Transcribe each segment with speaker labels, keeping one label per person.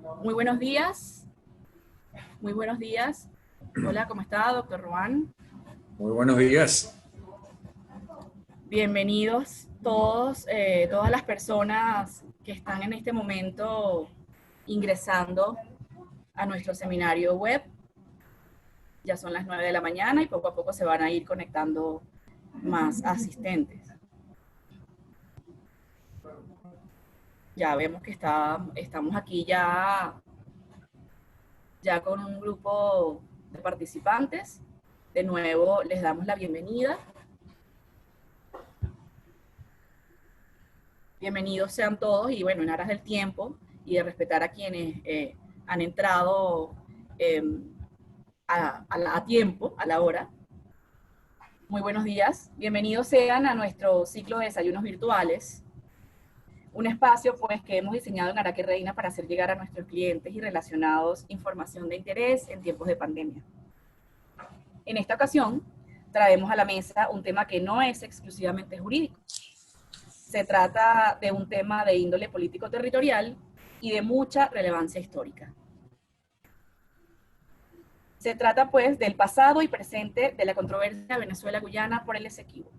Speaker 1: Muy buenos días, muy buenos días. Hola, ¿cómo está, doctor Juan?
Speaker 2: Muy buenos días.
Speaker 1: Bienvenidos todos, todas las personas que están en este momento ingresando a nuestro seminario web. Ya son las 9 de la mañana y poco a poco se van a ir conectando más asistentes. Ya vemos que estamos aquí ya con un grupo de participantes. De nuevo les damos la bienvenida. Bienvenidos sean todos y bueno, en aras del tiempo y de respetar a quienes han entrado eh, a tiempo, a la hora. Muy buenos días. Bienvenidos sean a nuestro ciclo de desayunos virtuales. Un espacio pues que hemos diseñado en Araque Reina para hacer llegar a nuestros clientes y relacionados información de interés en tiempos de pandemia. En esta ocasión traemos a la mesa un tema que no es exclusivamente jurídico. Se trata de un tema de índole político-territorial y de mucha relevancia histórica. Se trata pues del pasado y presente de la controversia Venezuela-Guyana por el Esequibo.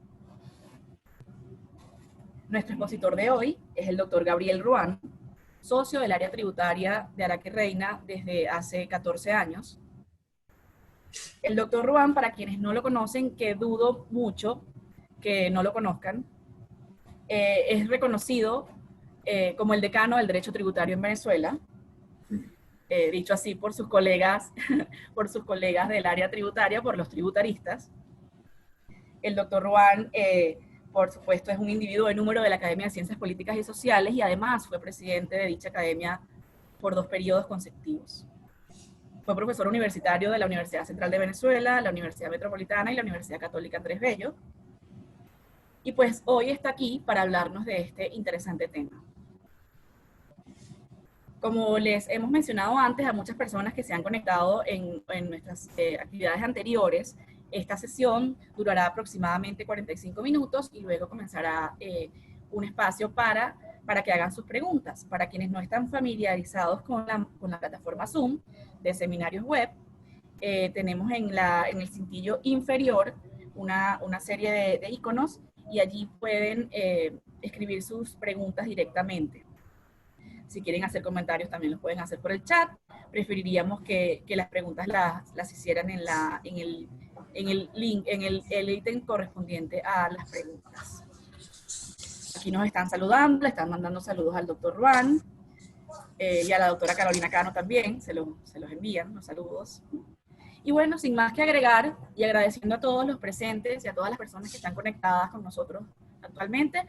Speaker 1: Nuestro expositor de hoy es el doctor Gabriel Ruán, socio del área tributaria de Araque Reina desde hace 14 años. El doctor Ruán, para quienes no lo conocen, que dudo mucho que no lo conozcan, es reconocido como el decano del derecho tributario en Venezuela, dicho así por sus colegas, por sus colegas del área tributaria, por los tributaristas. El doctor Ruán, por supuesto, es un individuo de número de la Academia de Ciencias Políticas y Sociales y además fue presidente de dicha academia por 2 periodos consecutivos. Fue profesor universitario de la Universidad Central de Venezuela, la Universidad Metropolitana y la Universidad Católica Andrés Bello. Y pues hoy está aquí para hablarnos de este interesante tema. Como les hemos mencionado antes a muchas personas que se han conectado en nuestras actividades anteriores, esta sesión durará aproximadamente 45 minutos y luego comenzará un espacio para que hagan sus preguntas. Para quienes no están familiarizados con la plataforma Zoom de seminarios web, tenemos en el cintillo inferior una serie de iconos y allí pueden escribir sus preguntas directamente. Si quieren hacer comentarios también los pueden hacer por el chat. Preferiríamos que las preguntas las hicieran en el link, en el ítem correspondiente a las preguntas. Aquí nos están saludando, le están mandando saludos al doctor Ruán y a la doctora Carolina Cano también, se los envían los saludos. Y bueno, sin más que agregar y agradeciendo a todos los presentes y a todas las personas que están conectadas con nosotros actualmente,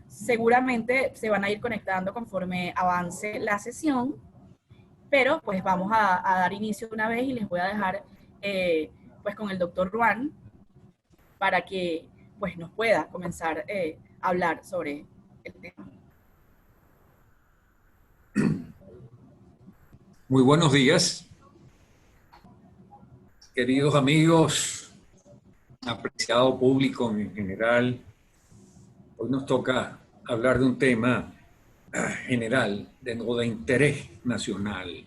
Speaker 1: seguramente se van a ir conectando conforme avance la sesión, pero pues vamos a dar inicio de una vez y les voy a dejar pues con el doctor Ruán para que pues nos pueda comenzar a hablar sobre el tema.
Speaker 2: Muy buenos días, queridos amigos, apreciado público en general. Hoy nos toca hablar de un tema general, de interés nacional.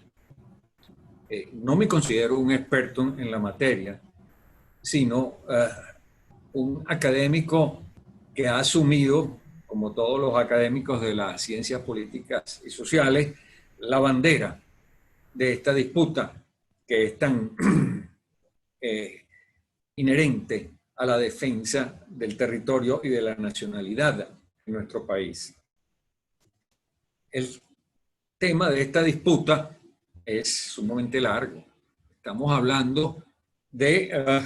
Speaker 2: No me considero un experto en la materia, sino un académico que ha asumido, como todos los académicos de las ciencias políticas y sociales, la bandera de esta disputa que es tan inherente a la defensa del territorio y de la nacionalidad en nuestro país. El tema de esta disputa es sumamente largo. Estamos hablando de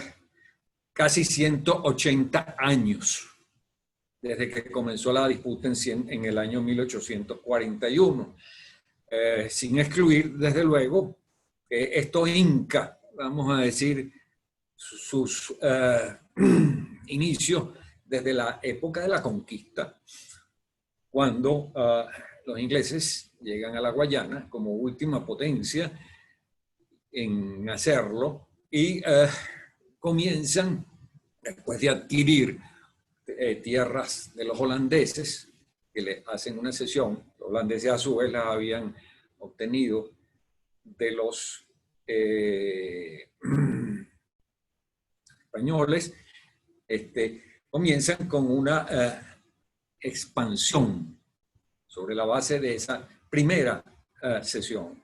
Speaker 2: casi 180 años desde que comenzó la disputa en el año 1841. Sin excluir, desde luego, esto inca, vamos a decir, sus inicios desde la época de la conquista, cuando los ingleses llegan a la Guayana como última potencia en hacerlo y comienzan, después de adquirir tierras de los holandeses, que le hacen una cesión, los holandeses a su vez las habían obtenido de los españoles, comienzan con una expansión sobre la base de esa primera sesión,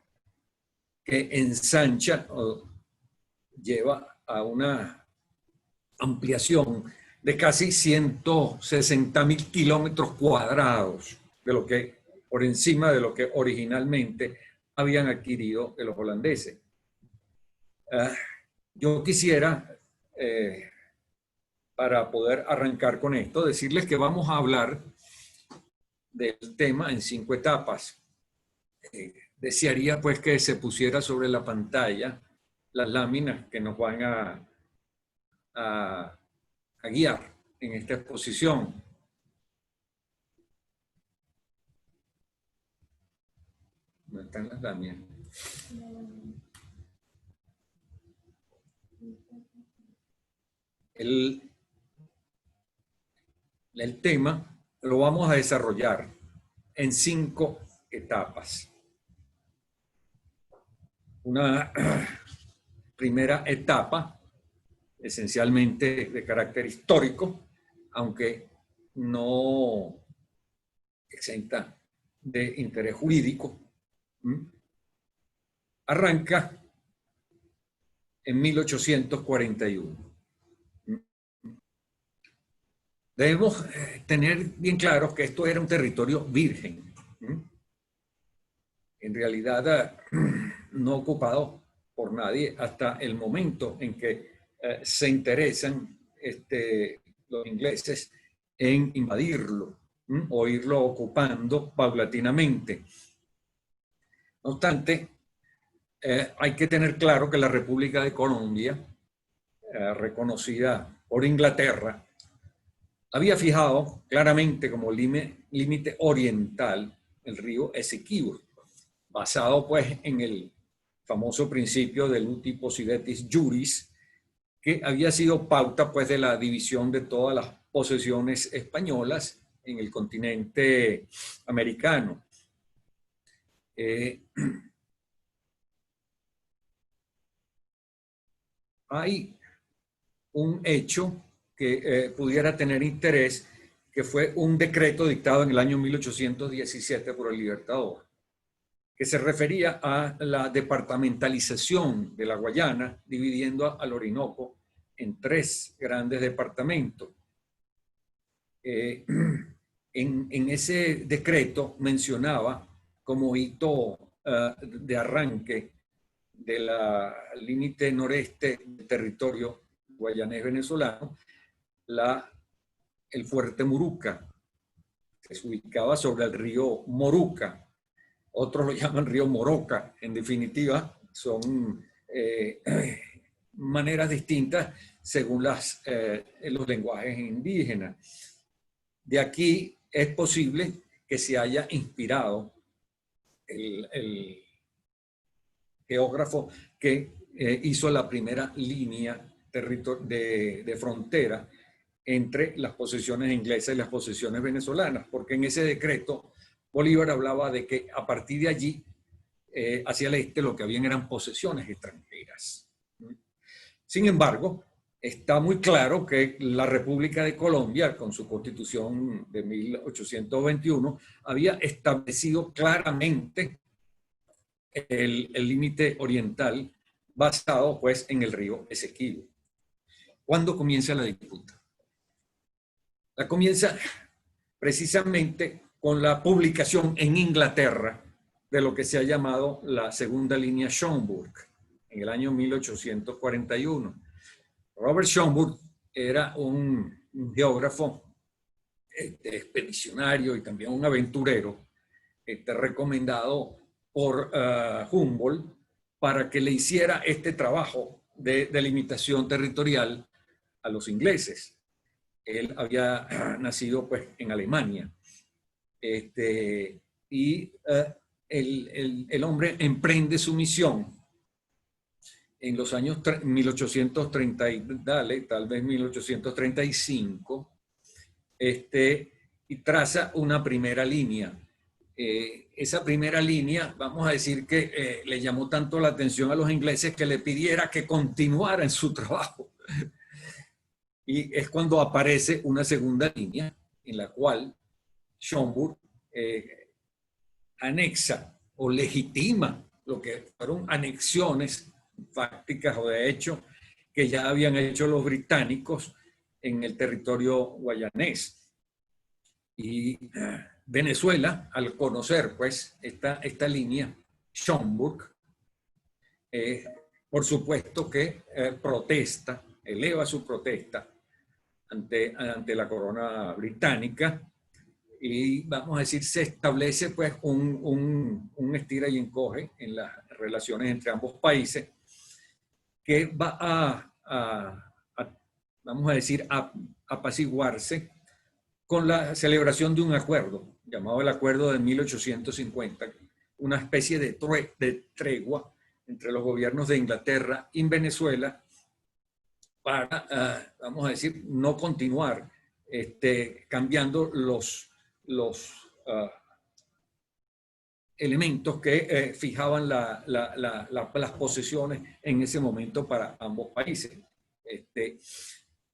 Speaker 2: que ensancha o lleva a una ampliación de casi 160.000 kilómetros cuadrados, de lo que, por encima de lo que originalmente habían adquirido de los holandeses. Yo quisiera, para poder arrancar con esto, decirles que vamos a hablar del tema en 5 etapas. Desearía pues que se pusiera sobre la pantalla las láminas que nos van a guiar en esta exposición. ¿Dónde están las láminas? El tema lo vamos a desarrollar en 5 etapas. Una primera etapa, esencialmente de carácter histórico, aunque no exenta de interés jurídico, arranca en 1841. Debemos tener bien claro que esto era un territorio virgen, en realidad no ocupado por nadie hasta el momento en que se interesan los ingleses en invadirlo o irlo ocupando paulatinamente. No obstante, hay que tener claro que la República de Colombia, reconocida por Inglaterra, había fijado claramente como límite oriental el río Esequibo, basado pues en el famoso principio del uti possidetis juris, que había sido pauta pues de la división de todas las posesiones españolas en el continente americano. Hay un hecho que pudiera tener interés, que fue un decreto dictado en el año 1817 por el Libertador, que se refería a la departamentalización de la Guayana, dividiendo al Orinoco en 3 grandes departamentos. En ese decreto mencionaba como hito de arranque de la límite noreste del territorio guayanés venezolano, el fuerte Muruca, que se ubicaba sobre el río Moruca. Otros lo llaman río Moroca. En definitiva, son maneras distintas según los lenguajes indígenas. De aquí es posible que se haya inspirado el geógrafo que hizo la primera línea de frontera entre las posesiones inglesas y las posesiones venezolanas, porque en ese decreto Bolívar hablaba de que a partir de allí, hacia el este, lo que habían eran posesiones extranjeras. Sin embargo, está muy claro que la República de Colombia, con su constitución de 1821, había establecido claramente el límite oriental basado pues en el río Esequibo. ¿Cuándo comienza la disputa? La comienza precisamente con la publicación en Inglaterra de lo que se ha llamado la segunda línea Schomburg en el año 1841. Robert Schomburg era un geógrafo expedicionario y también un aventurero recomendado por Humboldt para que le hiciera este trabajo de delimitación territorial a los ingleses. Él había nacido pues en Alemania. Y el hombre emprende su misión en los años 1830, tal vez 1835, y traza una primera línea esa primera línea, vamos a decir que le llamó tanto la atención a los ingleses que le pidiera que continuara en su trabajo. Y es cuando aparece una segunda línea en la cual Schomburg anexa o legitima lo que fueron anexiones fácticas o de hecho que ya habían hecho los británicos en el territorio guayanés. Y Venezuela, al conocer pues esta línea, Schomburg, por supuesto que protesta, eleva su protesta ante la corona británica y vamos a decir se establece pues un estira y encoge en las relaciones entre ambos países que va vamos a decir, a apaciguarse con la celebración de un acuerdo, llamado el Acuerdo de 1850, una especie de tregua entre los gobiernos de Inglaterra y Venezuela para, vamos a decir, no continuar cambiando los elementos que fijaban las posesiones en ese momento para ambos países.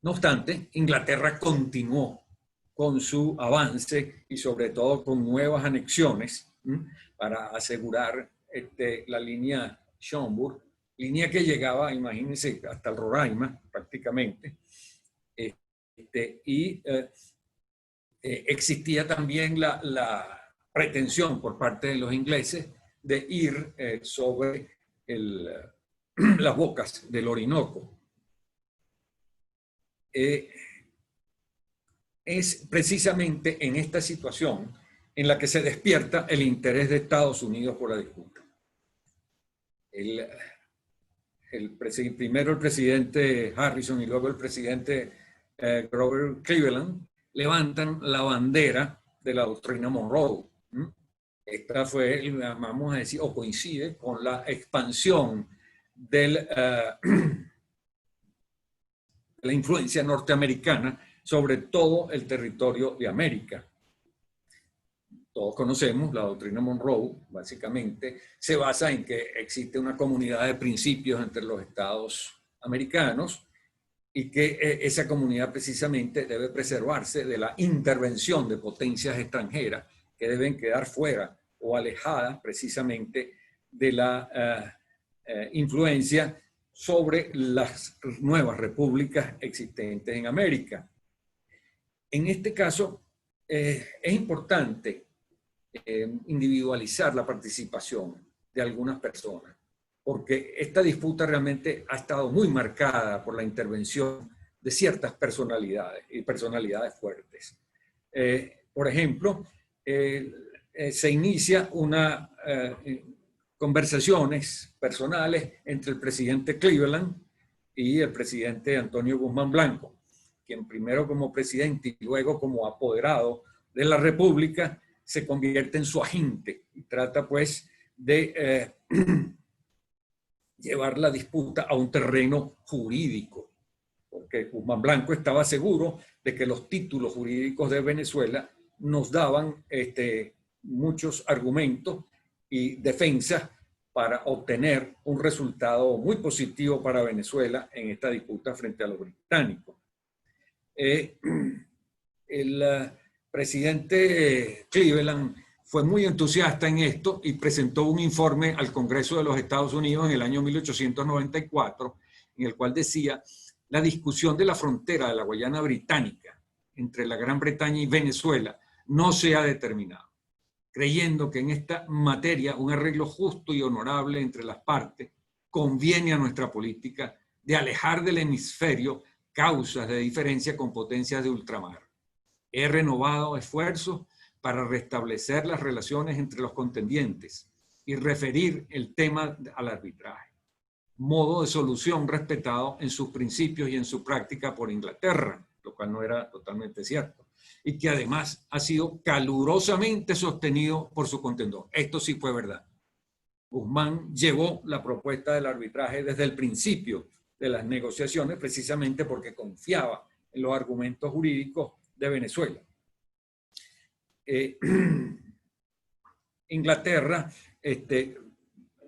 Speaker 2: No obstante, Inglaterra continuó con su avance y sobre todo con nuevas anexiones para asegurar la línea Schomburg, línea que llegaba, imagínense, hasta el Roraima prácticamente. Existía también la pretensión por parte de los ingleses de ir sobre las bocas del Orinoco. Es precisamente en esta situación en la que se despierta el interés de Estados Unidos por la disputa. Primero el presidente Harrison y luego el presidente Grover Cleveland levantan la bandera de la doctrina Monroe. Esta fue, vamos a decir, o coincide con la expansión de la influencia norteamericana sobre todo el territorio de América. Todos conocemos la doctrina Monroe, básicamente se basa en que existe una comunidad de principios entre los estados americanos y que esa comunidad precisamente debe preservarse de la intervención de potencias extranjeras que deben quedar fuera o alejadas precisamente de la influencia sobre las nuevas repúblicas existentes en América. En este caso, es importante individualizar la participación de algunas personas, porque esta disputa realmente ha estado muy marcada por la intervención de ciertas personalidades y personalidades fuertes. Por ejemplo, se inicia una conversaciones personales entre el presidente Cleveland y el presidente Antonio Guzmán Blanco, quien primero como presidente y luego como apoderado de la República se convierte en su agente y trata pues de llevar la disputa a un terreno jurídico, porque Guzmán Blanco estaba seguro de que los títulos jurídicos de Venezuela nos daban muchos argumentos y defensas para obtener un resultado muy positivo para Venezuela en esta disputa frente a los británicos. El presidente Cleveland fue muy entusiasta en esto y presentó un informe al Congreso de los Estados Unidos en el año 1894, en el cual decía: la discusión de la frontera de la Guayana Británica entre la Gran Bretaña y Venezuela no se ha determinado, creyendo que en esta materia un arreglo justo y honorable entre las partes conviene a nuestra política de alejar del hemisferio causas de diferencia con potencias de ultramar. He renovado esfuerzos para restablecer las relaciones entre los contendientes y referir el tema al arbitraje, modo de solución respetado en sus principios y en su práctica por Inglaterra, lo cual no era totalmente cierto, y que además ha sido calurosamente sostenido por su contendor. Esto sí fue verdad. Guzmán llevó la propuesta del arbitraje desde el principio de las negociaciones, precisamente porque confiaba en los argumentos jurídicos de Venezuela. Inglaterra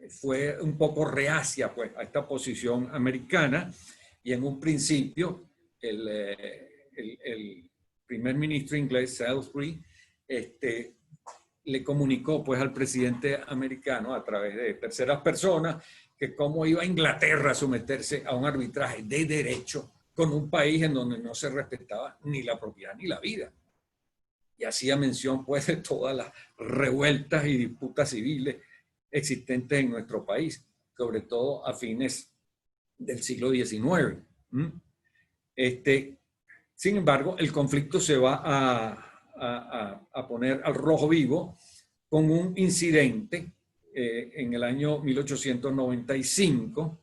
Speaker 2: fue un poco reacia pues, a esta posición americana, y en un principio el primer ministro inglés, Salisbury, le comunicó pues, al presidente americano a través de terceras personas que cómo iba a Inglaterra a someterse a un arbitraje de derecho con un país en donde no se respetaba ni la propiedad ni la vida. Y hacía mención pues, de todas las revueltas y disputas civiles existentes en nuestro país, sobre todo a fines del siglo XIX. Sin embargo, el conflicto se va a poner al rojo vivo con un incidente en el año 1895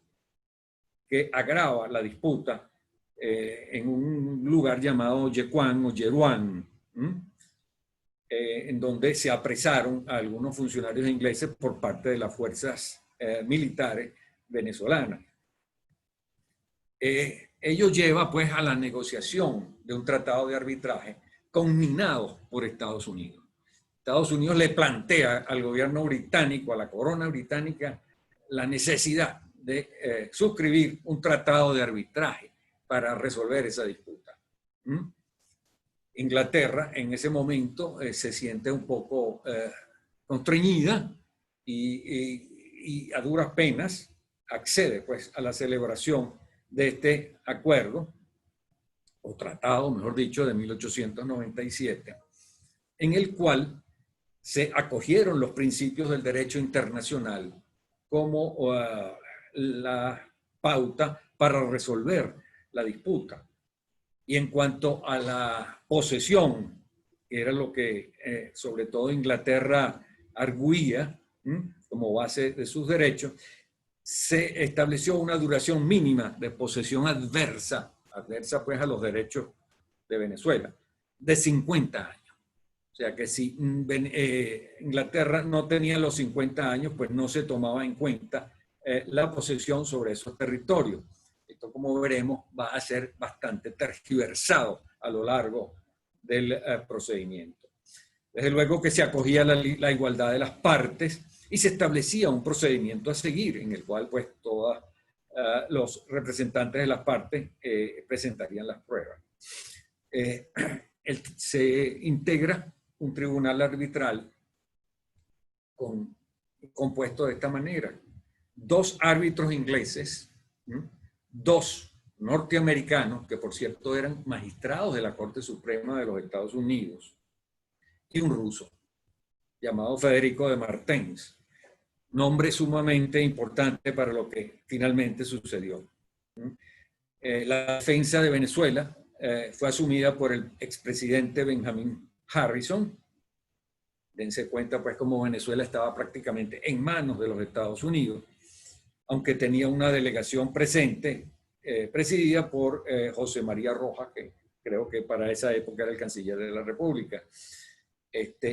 Speaker 2: que agrava la disputa en un lugar llamado Yecuán o Yeruán, en donde se apresaron a algunos funcionarios ingleses por parte de las fuerzas militares venezolanas. Ello lleva pues a la negociación de un tratado de arbitraje conminado por Estados Unidos. Estados Unidos le plantea al gobierno británico, a la corona británica, la necesidad de suscribir un tratado de arbitraje para resolver esa disputa. Inglaterra en ese momento se siente un poco constreñida y a duras penas accede pues, a la celebración de este acuerdo, o tratado, mejor dicho, de 1897, en el cual se acogieron los principios del derecho internacional como la pauta para resolver la disputa. Y en cuanto a la posesión, que era lo que sobre todo Inglaterra arguía como base de sus derechos, se estableció una duración mínima de posesión adversa pues a los derechos de Venezuela, de 50 años. O sea que si Inglaterra no tenía los 50 años, pues no se tomaba en cuenta la posesión sobre esos territorios. Esto, como veremos, va a ser bastante tergiversado a lo largo del procedimiento. Desde luego que se acogía la igualdad de las partes y se establecía un procedimiento a seguir en el cual pues todos los representantes de las partes presentarían las pruebas. Se integra un tribunal arbitral compuesto de esta manera: 2 árbitros ingleses, 2 norteamericanos, que por cierto eran magistrados de la Corte Suprema de los Estados Unidos, y un ruso llamado Federico de Martens, nombre sumamente importante para lo que finalmente sucedió. La defensa de Venezuela fue asumida por el expresidente Benjamin Harrison. Dense cuenta pues como Venezuela estaba prácticamente en manos de los Estados Unidos, aunque tenía una delegación presente presidida por José María Rojas, que creo que para esa época era el canciller de la República.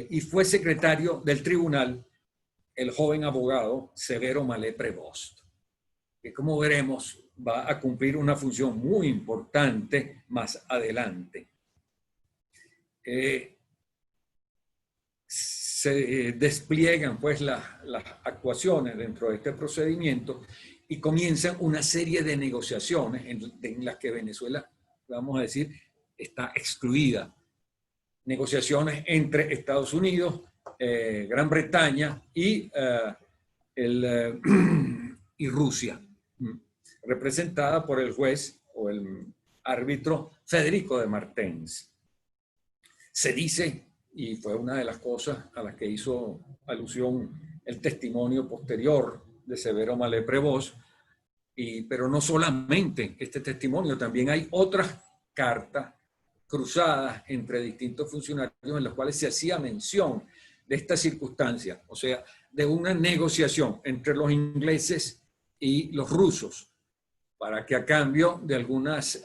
Speaker 2: Y fue secretario del tribunal el joven abogado Severo Mallet Prevost, que como veremos va a cumplir una función muy importante más adelante. Se despliegan pues las actuaciones dentro de este procedimiento y comienzan una serie de negociaciones en las que Venezuela, vamos a decir, está excluida. Negociaciones entre Estados Unidos, Gran Bretaña y Rusia, representada por el juez o el árbitro Federico de Martens. Se dice, y fue una de las cosas a las que hizo alusión el testimonio posterior de Severo Mallet Prevost, pero no solamente este testimonio, también hay otras cartas cruzadas entre distintos funcionarios en las cuales se hacía mención de esta circunstancia, o sea, de una negociación entre los ingleses y los rusos, para que a cambio de algunas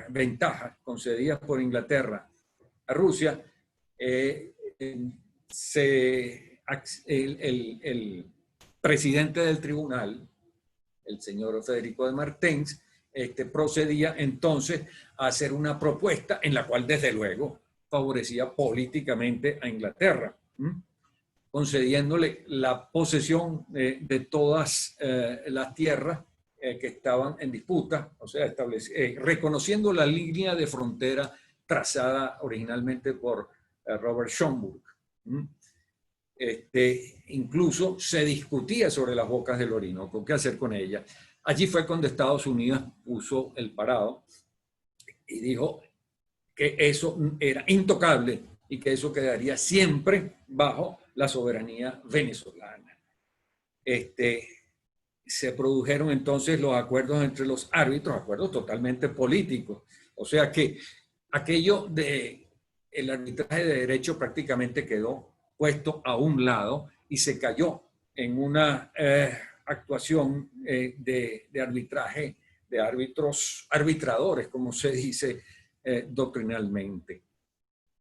Speaker 2: ventajas concedidas por Inglaterra a Rusia, el presidente del tribunal, el señor Federico de Martens, procedía entonces a hacer una propuesta en la cual desde luego favorecía políticamente a Inglaterra. concediéndole la posesión de todas las tierras que estaban en disputa, o sea, reconociendo la línea de frontera trazada originalmente por Robert Schomburg. Incluso se discutía sobre las bocas del Orinoco, qué hacer con ellas. Allí fue cuando Estados Unidos puso el parado y dijo que eso era intocable y que eso quedaría siempre bajo la soberanía venezolana. Se produjeron entonces los acuerdos entre los árbitros, acuerdos totalmente políticos. O sea que aquello del arbitraje de derecho prácticamente quedó puesto a un lado y se cayó en una actuación de arbitraje de árbitros arbitradores, como se dice doctrinalmente.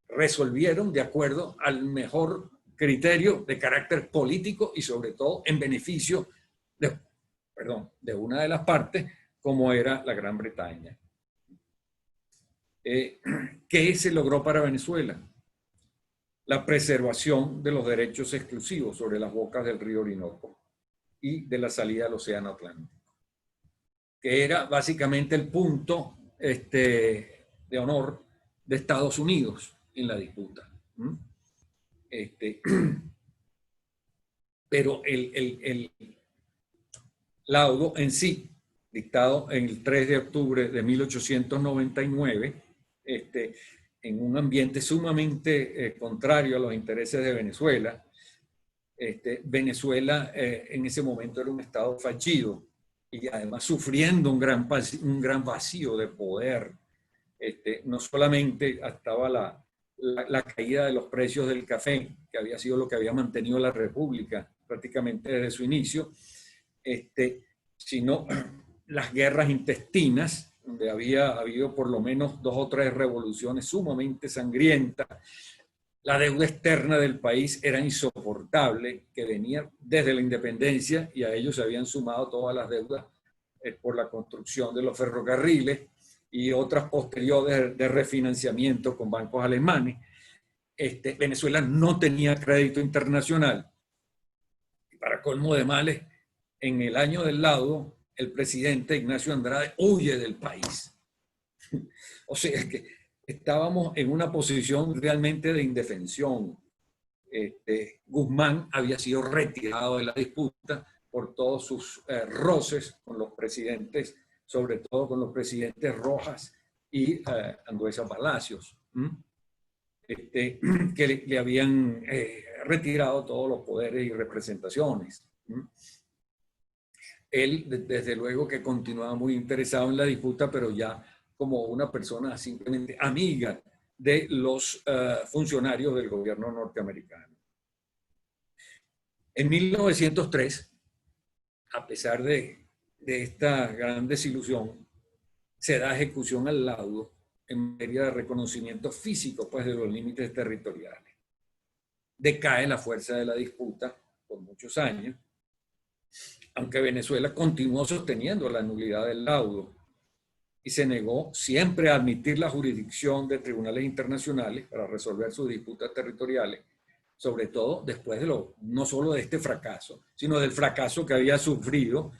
Speaker 2: Resolvieron de acuerdo al mejor criterio de carácter político y sobre todo en beneficio de una de las partes, como era la Gran Bretaña. ¿Qué se logró para Venezuela? La preservación de los derechos exclusivos sobre las bocas del río Orinoco y de la salida al Océano Atlántico, que era básicamente el punto de honor de Estados Unidos en la disputa. Pero el laudo en sí, dictado en el 3 de octubre de 1899, en un ambiente sumamente contrario a los intereses de Venezuela. Venezuela en ese momento era un estado fallido y además sufriendo un gran vacío de poder. No solamente estaba la caída de los precios del café, que había sido lo que había mantenido la República prácticamente desde su inicio, sino las guerras intestinas, donde había habido por lo menos 2 o 3 revoluciones sumamente sangrientas. La deuda externa del país era insoportable, que venía desde la independencia, y a ellos se habían sumado todas las deudas por la construcción de los ferrocarriles y otras posteriores de refinanciamiento con bancos alemanes. Venezuela no tenía crédito internacional. Y para colmo de males, en el año del laudo, el presidente Ignacio Andrade huye del país. O sea que estábamos en una posición realmente de indefensión. Guzmán había sido retirado de la disputa por todos sus roces con los presidentes, sobre todo con los presidentes Rojas y Andueza Palacios, que le habían retirado todos los poderes y representaciones. Él, desde luego, que continuaba muy interesado en la disputa, pero ya como una persona simplemente amiga de los funcionarios del gobierno norteamericano. En 1903, a pesar de esta gran desilusión, se da ejecución al laudo en materia de reconocimiento físico, pues, de los límites territoriales. Decae la fuerza de la disputa por muchos años, aunque Venezuela continuó sosteniendo la nulidad del laudo y se negó siempre a admitir la jurisdicción de tribunales internacionales para resolver sus disputas territoriales, sobre todo después de no solo de este fracaso, sino del fracaso que había sufrido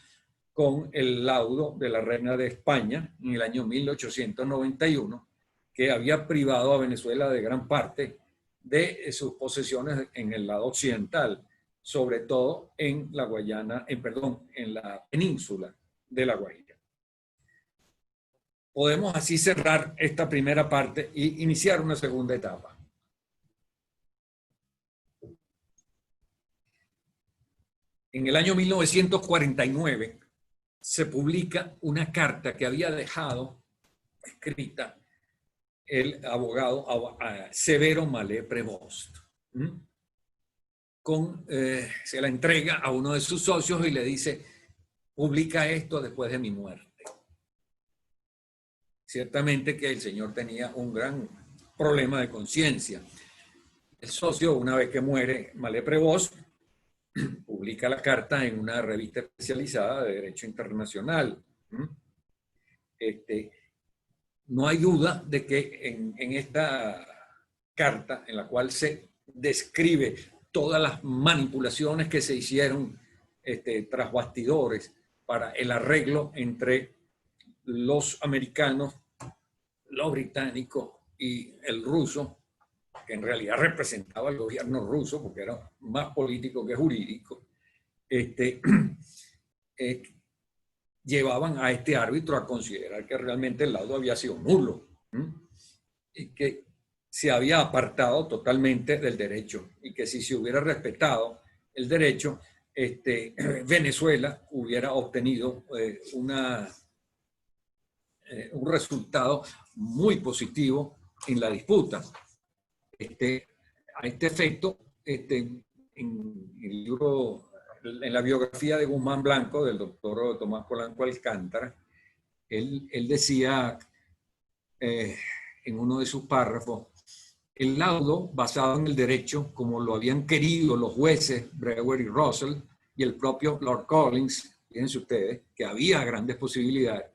Speaker 2: con el laudo de la reina de España en el año 1891, que había privado a Venezuela de gran parte de sus posesiones en el lado occidental, sobre todo en la Guayana, en la península de La Guajira. Podemos así cerrar esta primera parte y iniciar una segunda etapa. En el año 1949 se publica una carta que había dejado escrita el abogado Severo Mallet Prevost. Se la entrega a uno de sus socios y le dice: publica esto después de mi muerte. Ciertamente que el señor tenía un gran problema de conciencia. El socio, una vez que muere Mallet Prevost, publica la carta en una revista especializada de Derecho Internacional. No hay duda de que en esta carta, en la cual se describe todas las manipulaciones que se hicieron tras bastidores para el arreglo entre los americanos, los británicos y el ruso, que en realidad representaba el gobierno ruso porque era más político que jurídico, llevaban a este árbitro a considerar que realmente el laudo había sido nulo y que se había apartado totalmente del derecho y que si se hubiera respetado el derecho, Venezuela hubiera obtenido un resultado muy positivo en la disputa. A este efecto, en el libro, en la biografía de Guzmán Blanco, del doctor Tomás Polanco Alcántara, él decía en uno de sus párrafos: el laudo basado en el derecho, como lo habían querido los jueces Brewer y Russell y el propio Lord Collins, fíjense ustedes, que había grandes posibilidades,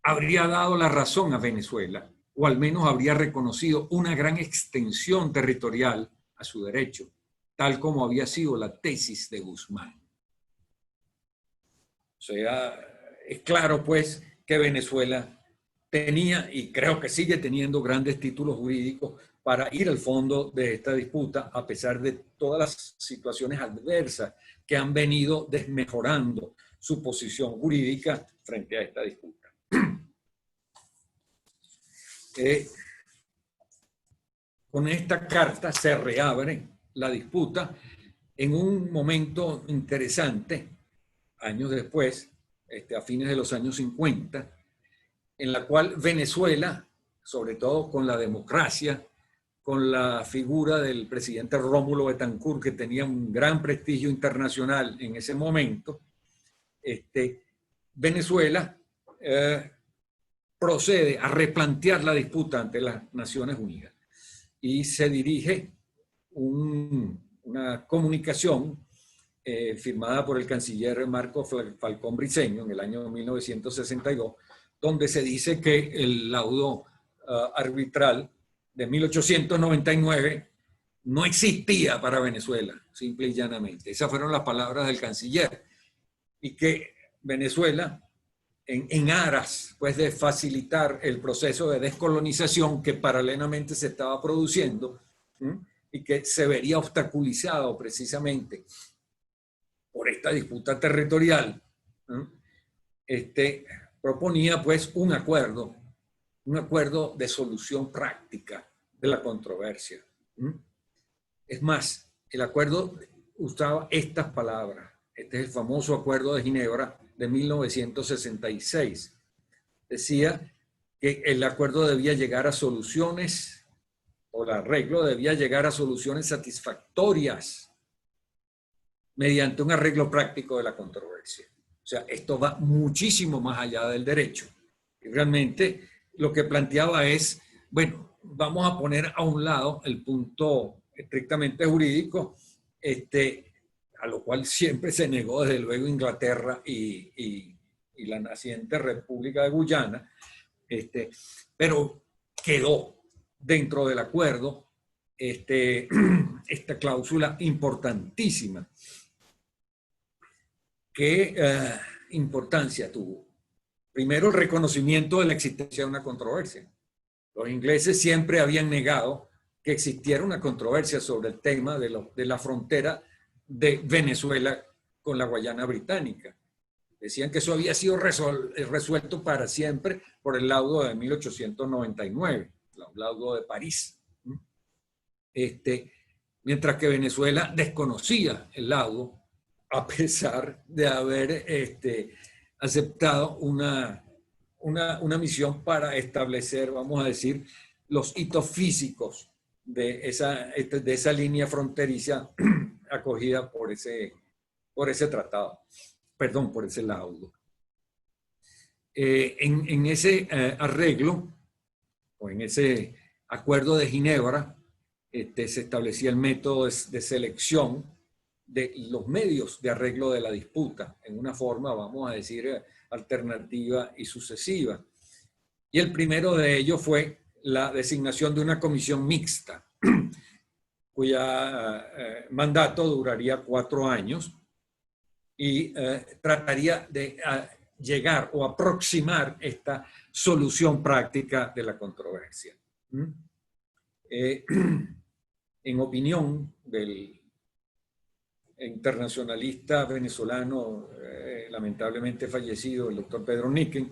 Speaker 2: habría dado la razón a Venezuela, o al menos habría reconocido una gran extensión territorial a su derecho, tal como había sido la tesis de Guzmán. O sea, es claro pues que Venezuela tenía, y creo que sigue teniendo, grandes títulos jurídicos para ir al fondo de esta disputa, a pesar de todas las situaciones adversas que han venido desmejorando su posición jurídica frente a esta disputa. Con esta carta se reabre la disputa en un momento interesante, años después, a fines de los años 50, en la cual Venezuela, sobre todo con la democracia, con la figura del presidente Rómulo Betancourt, que tenía un gran prestigio internacional en ese momento, Venezuela procede a replantear la disputa ante las Naciones Unidas y se dirige una comunicación firmada por el canciller Marco Falcón Briceño en el año 1962, donde se dice que el laudo arbitral de 1899 no existía para Venezuela, simple y llanamente. Esas fueron las palabras del canciller. Y que Venezuela, en aras pues, de facilitar el proceso de descolonización que paralelamente se estaba produciendo, y que se vería obstaculizado precisamente por esta disputa territorial, proponía pues un acuerdo de solución práctica de la controversia. Es más, el acuerdo usaba estas palabras. Este es el famoso Acuerdo de Ginebra de 1966. Decía que el acuerdo debía llegar a soluciones, o el arreglo debía llegar a soluciones satisfactorias mediante un arreglo práctico de la controversia. O sea, esto va muchísimo más allá del derecho. Y realmente lo que planteaba es, bueno, vamos a poner a un lado el punto estrictamente jurídico, a lo cual siempre se negó desde luego Inglaterra y la naciente República de Guyana, pero quedó dentro del acuerdo esta cláusula importantísima. ¿Qué importancia tuvo? Primero, el reconocimiento de la existencia de una controversia. Los ingleses siempre habían negado que existiera una controversia sobre el tema de la frontera de Venezuela con la Guayana Británica. Decían que eso había sido resuelto para siempre por el laudo de 1899, el laudo de París. Mientras que Venezuela desconocía el laudo, a pesar de haber aceptado una misión para establecer, vamos a decir, los hitos físicos de esa línea fronteriza acogida por ese tratado, perdón, por ese laudo. En ese arreglo, o en ese acuerdo de Ginebra, se establecía el método de selección de los medios de arreglo de la disputa, en una forma, vamos a decir, alternativa y sucesiva. Y el primero de ellos fue la designación de una comisión mixta, cuya mandato duraría 4 años y trataría de llegar o aproximar esta solución práctica de la controversia. En opinión del internacionalista venezolano, lamentablemente fallecido, el doctor Pedro Niquen,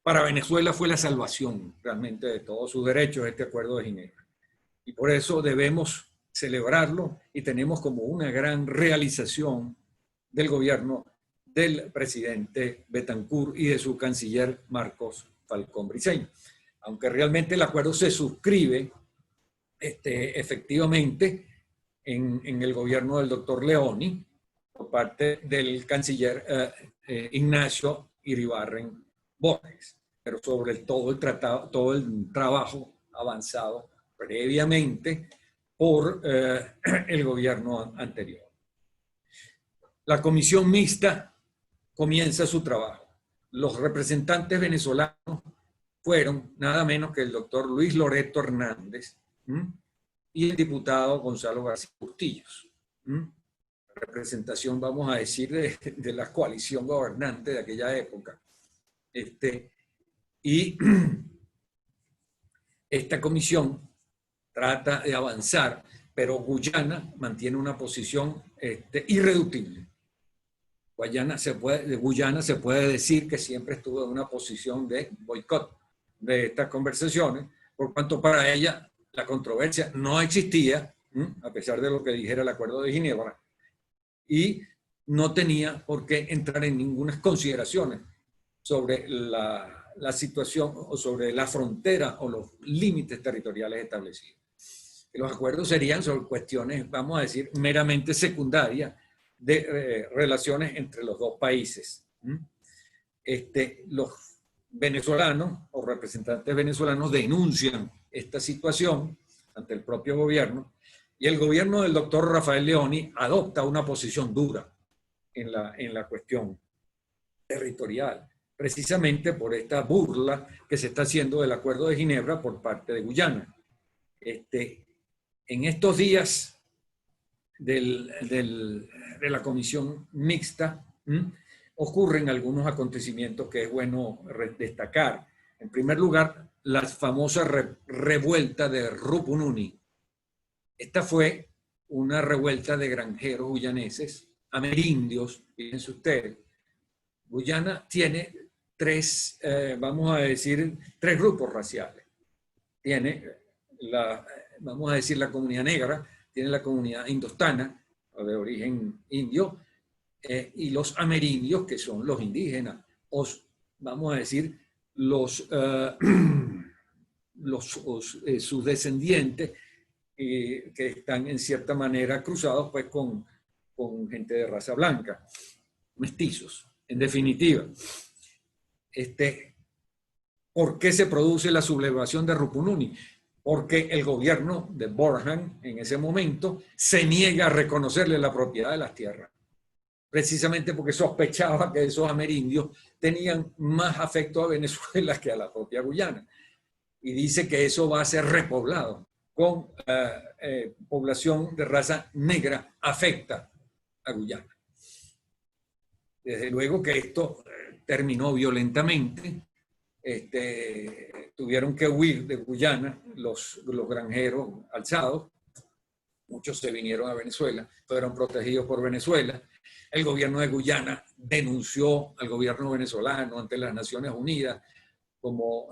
Speaker 2: para Venezuela fue la salvación realmente de todos sus derechos este Acuerdo de Ginebra. Y por eso debemos celebrarlo y tenemos como una gran realización del gobierno del presidente Betancur y de su canciller Marcos Falcón Briceño. Aunque realmente el acuerdo se suscribe efectivamente en el gobierno del doctor Leoni por parte del canciller Ignacio Iribarren Borges, pero sobre todo el trabajo avanzado previamente por el gobierno anterior. La comisión mixta comienza su trabajo. Los representantes venezolanos fueron nada menos que el doctor Luis Loreto Hernández y el diputado Gonzalo García Bustillos. Representación, vamos a decir, de la coalición gobernante de aquella época. Y esta comisión trata de avanzar, pero Guyana mantiene una posición irreductible. Guyana se puede decir que siempre estuvo en una posición de boicot de estas conversaciones, por cuanto para ella la controversia no existía, a pesar de lo que dijera el Acuerdo de Ginebra, y no tenía por qué entrar en ninguna consideraciones sobre la situación o sobre la frontera o los límites territoriales establecidos. Los acuerdos serían sobre cuestiones, vamos a decir, meramente secundarias de relaciones entre los dos países. Los venezolanos o representantes venezolanos denuncian esta situación ante el propio gobierno y el gobierno del doctor Rafael Leoni adopta una posición dura en la cuestión territorial, precisamente por esta burla que se está haciendo del Acuerdo de Ginebra por parte de Guyana. En estos días de la comisión mixta ocurren algunos acontecimientos que es bueno destacar. En primer lugar, la famosa revuelta de Rupununi. Esta fue una revuelta de granjeros guyaneses, amerindios, fíjense ustedes. Guyana tiene tres grupos raciales. Tiene vamos a decir, la comunidad negra, tiene la comunidad indostana, o de origen indio, y los amerindios, que son los indígenas, o vamos a decir, sus descendientes, que están en cierta manera cruzados pues, con gente de raza blanca, mestizos, en definitiva. ¿Por qué se produce la sublevación de Rupununi? Porque el gobierno de Borhan en ese momento se niega a reconocerle la propiedad de las tierras, precisamente porque sospechaba que esos amerindios tenían más afecto a Venezuela que a la propia Guyana, y dice que eso va a ser repoblado con población de raza negra afecta a Guyana. Desde luego que esto terminó violentamente. Tuvieron que huir de Guyana los granjeros alzados. Muchos se vinieron a Venezuela, fueron protegidos por Venezuela. El gobierno de Guyana denunció al gobierno venezolano ante las Naciones Unidas como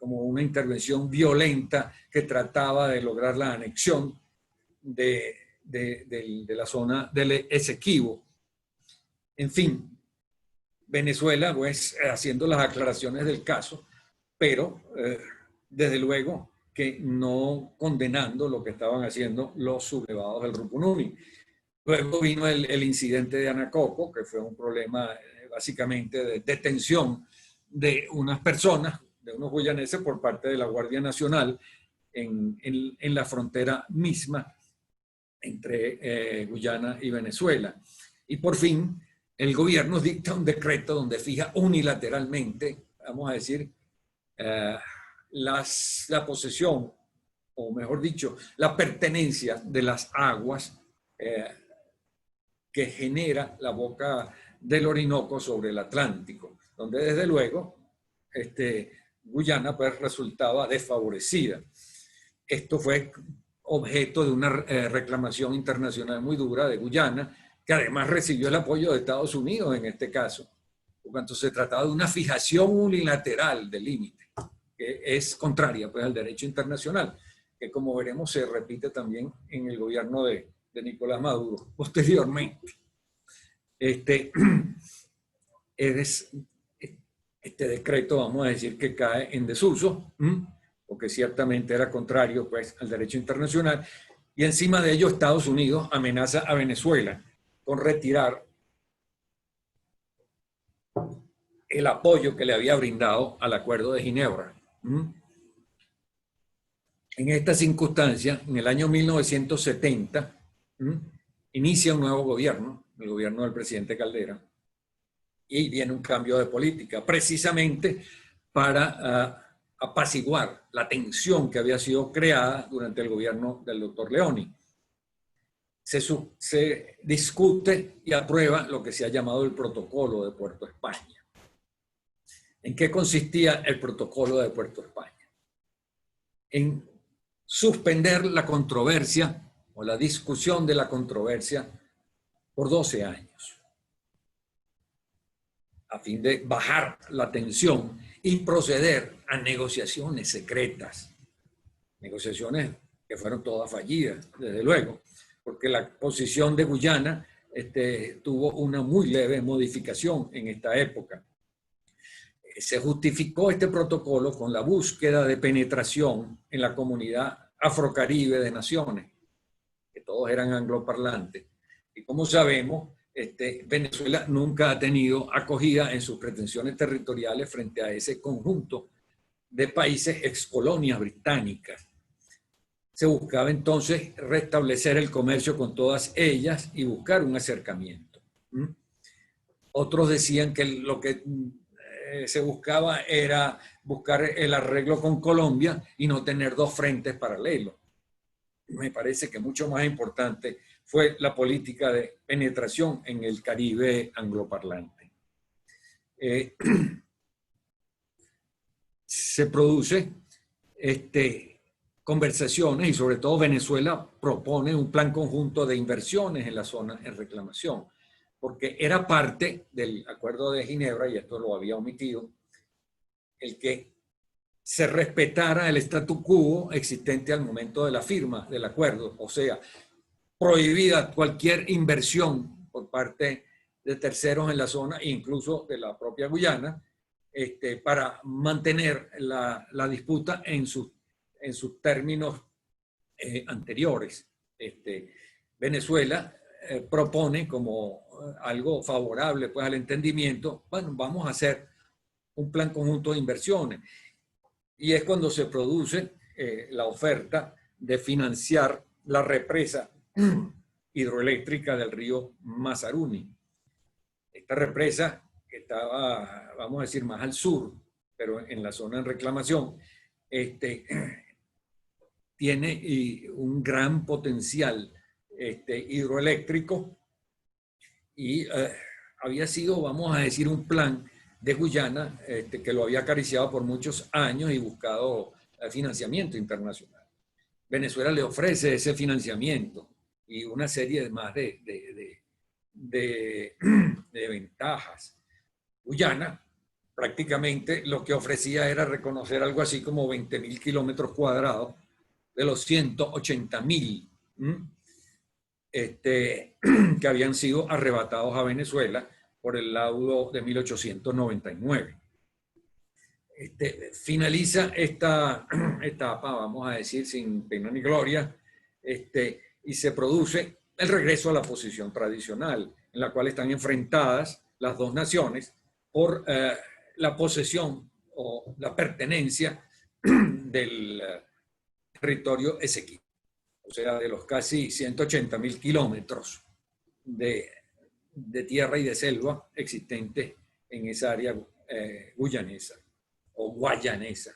Speaker 2: una intervención violenta que trataba de lograr la anexión de la zona del Esequibo. En fin, Venezuela, pues, haciendo las aclaraciones del caso, pero desde luego que no condenando lo que estaban haciendo los sublevados del Rupununi. Luego vino el incidente de Anacoco, que fue un problema básicamente de detención de unas personas, de unos guyaneses por parte de la Guardia Nacional en la frontera misma entre Guyana y Venezuela. Y por fin el gobierno dicta un decreto donde fija unilateralmente, vamos a decir, la posesión o mejor dicho, la pertenencia de las aguas que genera la boca del Orinoco sobre el Atlántico, donde desde luego Guyana pues, resultaba desfavorecida. Esto fue objeto de una reclamación internacional muy dura de Guyana, que además recibió el apoyo de Estados Unidos en este caso, por cuanto se trataba de una fijación unilateral del límite, que es contraria pues, al derecho internacional, que como veremos se repite también en el gobierno de Nicolás Maduro posteriormente. Este decreto, vamos a decir, que cae en desuso, porque ciertamente era contrario pues, al derecho internacional, y encima de ello Estados Unidos amenaza a Venezuela con retirar el apoyo que le había brindado al Acuerdo de Ginebra. En esta circunstancia, en el año 1970, inicia un nuevo gobierno, el gobierno del presidente Caldera, y viene un cambio de política, precisamente para apaciguar la tensión que había sido creada durante el gobierno del doctor Leoni. Se discute y aprueba lo que se ha llamado el Protocolo de Puerto España. ¿En qué consistía el Protocolo de Puerto España? En suspender la controversia o la discusión de la controversia por 12 años, a fin de bajar la tensión y proceder a negociaciones secretas. Negociaciones que fueron todas fallidas, desde luego, porque la posición de Guyana tuvo una muy leve modificación en esta época. Se justificó este protocolo con la búsqueda de penetración en la comunidad afrocaribe de naciones, que todos eran angloparlantes. Y como sabemos, Venezuela nunca ha tenido acogida en sus pretensiones territoriales frente a ese conjunto de países excolonias británicas. Se buscaba entonces restablecer el comercio con todas ellas y buscar un acercamiento. Otros decían que lo que se buscaba era buscar el arreglo con Colombia y no tener dos frentes paralelos. Me parece que mucho más importante fue la política de penetración en el Caribe angloparlante. Se produce conversaciones y sobre todo Venezuela propone un plan conjunto de inversiones en la zona en reclamación, porque era parte del Acuerdo de Ginebra, y esto lo había omitido, el que se respetara el statu quo existente al momento de la firma del acuerdo, o sea, prohibida cualquier inversión por parte de terceros en la zona, incluso de la propia Guyana, para mantener la disputa en sus términos anteriores. Venezuela propone como algo favorable pues, al entendimiento, bueno, vamos a hacer un plan conjunto de inversiones. Y es cuando se produce la oferta de financiar la represa hidroeléctrica del río Mazaruni. Esta represa, que estaba, vamos a decir, más al sur, pero en la zona en reclamación, tiene un gran potencial hidroeléctrico y había sido, vamos a decir, un plan de Guyana que lo había acariciado por muchos años y buscado financiamiento internacional. Venezuela le ofrece ese financiamiento y una serie más de ventajas. Guyana prácticamente lo que ofrecía era reconocer algo así como 20.000 kilómetros cuadrados de los 180.000 que habían sido arrebatados a Venezuela por el laudo de 1899. Finaliza esta etapa, vamos a decir, sin pena ni gloria, y se produce el regreso a la posición tradicional, en la cual están enfrentadas las dos naciones por la posesión o la pertenencia del territorio esequibo, o sea, de los casi 180.000 kilómetros de tierra y de selva existentes en esa área guyanesa o guayanesa.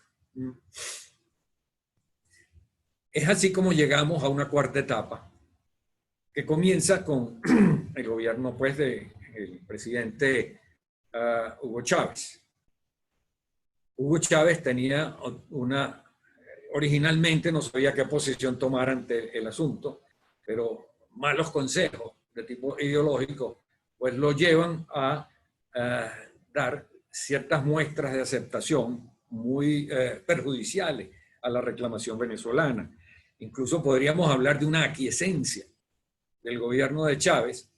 Speaker 2: Es así como llegamos a una cuarta etapa, que comienza con el gobierno pues, del presidente Hugo Chávez. Hugo Chávez tenía originalmente no sabía qué posición tomar ante el asunto, pero malos consejos de tipo ideológico pues lo llevan a dar ciertas muestras de aceptación muy perjudiciales a la reclamación venezolana. Incluso podríamos hablar de una aquiescencia del gobierno de Chávez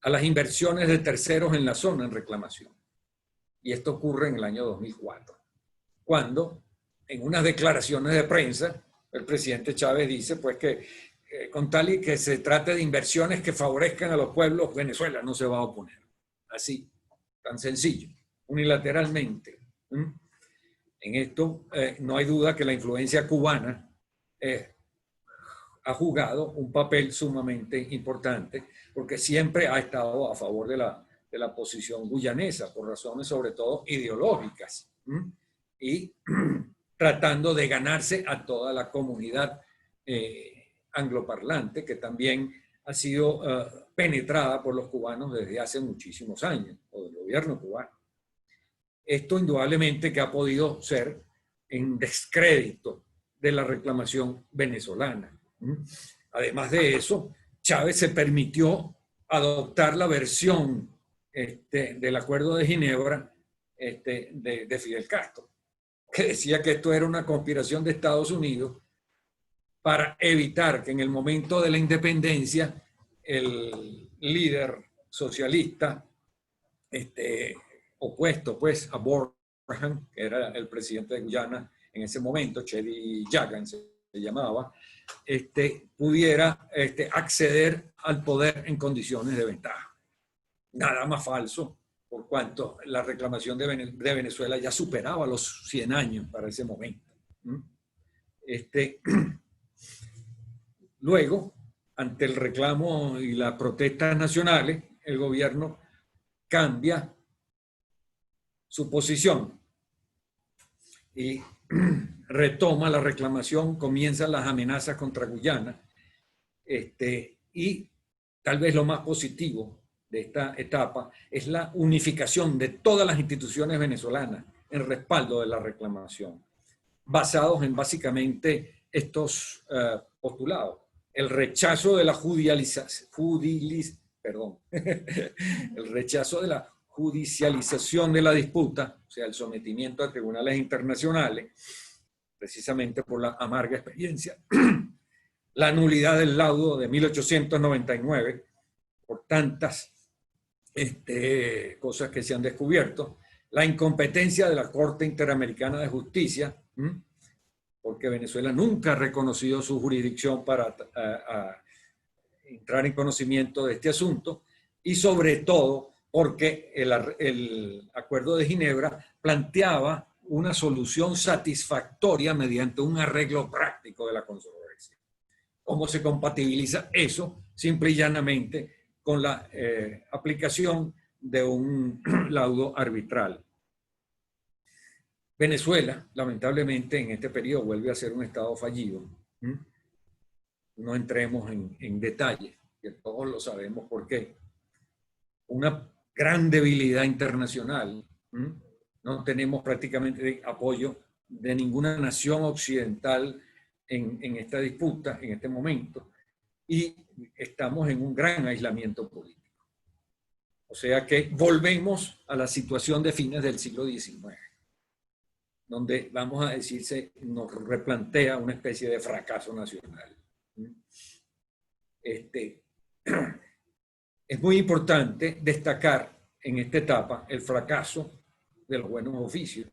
Speaker 2: a las inversiones de terceros en la zona en reclamación. Y esto ocurre en el año 2004, cuando en unas declaraciones de prensa el presidente Chávez dice pues que con tal y que se trate de inversiones que favorezcan a los pueblos, Venezuela no se va a oponer. Así, tan sencillo, unilateralmente. En esto no hay duda que la influencia cubana ha jugado un papel sumamente importante, porque siempre ha estado a favor de la posición guyanesa, por razones sobre todo ideológicas, y tratando de ganarse a toda la comunidad angloparlante, que también ha sido penetrada por los cubanos desde hace muchísimos años, o del gobierno cubano. Esto indudablemente que ha podido ser en descrédito de la reclamación venezolana. Además de eso, Chávez se permitió adoptar la versión del Acuerdo de Ginebra de Fidel Castro, que decía que esto era una conspiración de Estados Unidos para evitar que en el momento de la independencia el líder socialista opuesto pues a Borjan, que era el presidente de Guyana en ese momento, Chedi Jagan se llamaba, pudiera acceder al poder en condiciones de ventaja. Nada más falso, por cuanto la reclamación de Venezuela ya superaba los 100 años para ese momento. Luego, ante el reclamo y las protestas nacionales, el gobierno cambia su posición y retoma la reclamación, comienzan las amenazas contra Guyana, y tal vez lo más positivo de esta etapa es la unificación de todas las instituciones venezolanas en respaldo de la reclamación, basados en básicamente estos postulados. El rechazo de la judicialización de la disputa, o sea, el sometimiento a tribunales internacionales, precisamente por la amarga experiencia, la nulidad del laudo de 1899, por tantas cosas que se han descubierto, la incompetencia de la Corte Interamericana de Justicia, porque Venezuela nunca ha reconocido su jurisdicción para entrar en conocimiento de este asunto, y sobre todo porque el Acuerdo de Ginebra planteaba una solución satisfactoria mediante un arreglo práctico de la controversia. ¿Cómo se compatibiliza eso? Simple y llanamente con la aplicación de un laudo arbitral. Venezuela, lamentablemente, en este periodo vuelve a ser un estado fallido. No entremos en detalle, que todos lo sabemos por qué. Una gran debilidad internacional. No tenemos prácticamente apoyo de ninguna nación occidental en esta disputa, en este momento, y estamos en un gran aislamiento político. O sea que volvemos a la situación de fines del siglo XIX, donde, vamos a decirse, nos replantea una especie de fracaso nacional. Es muy importante destacar en esta etapa el fracaso de los buenos oficios,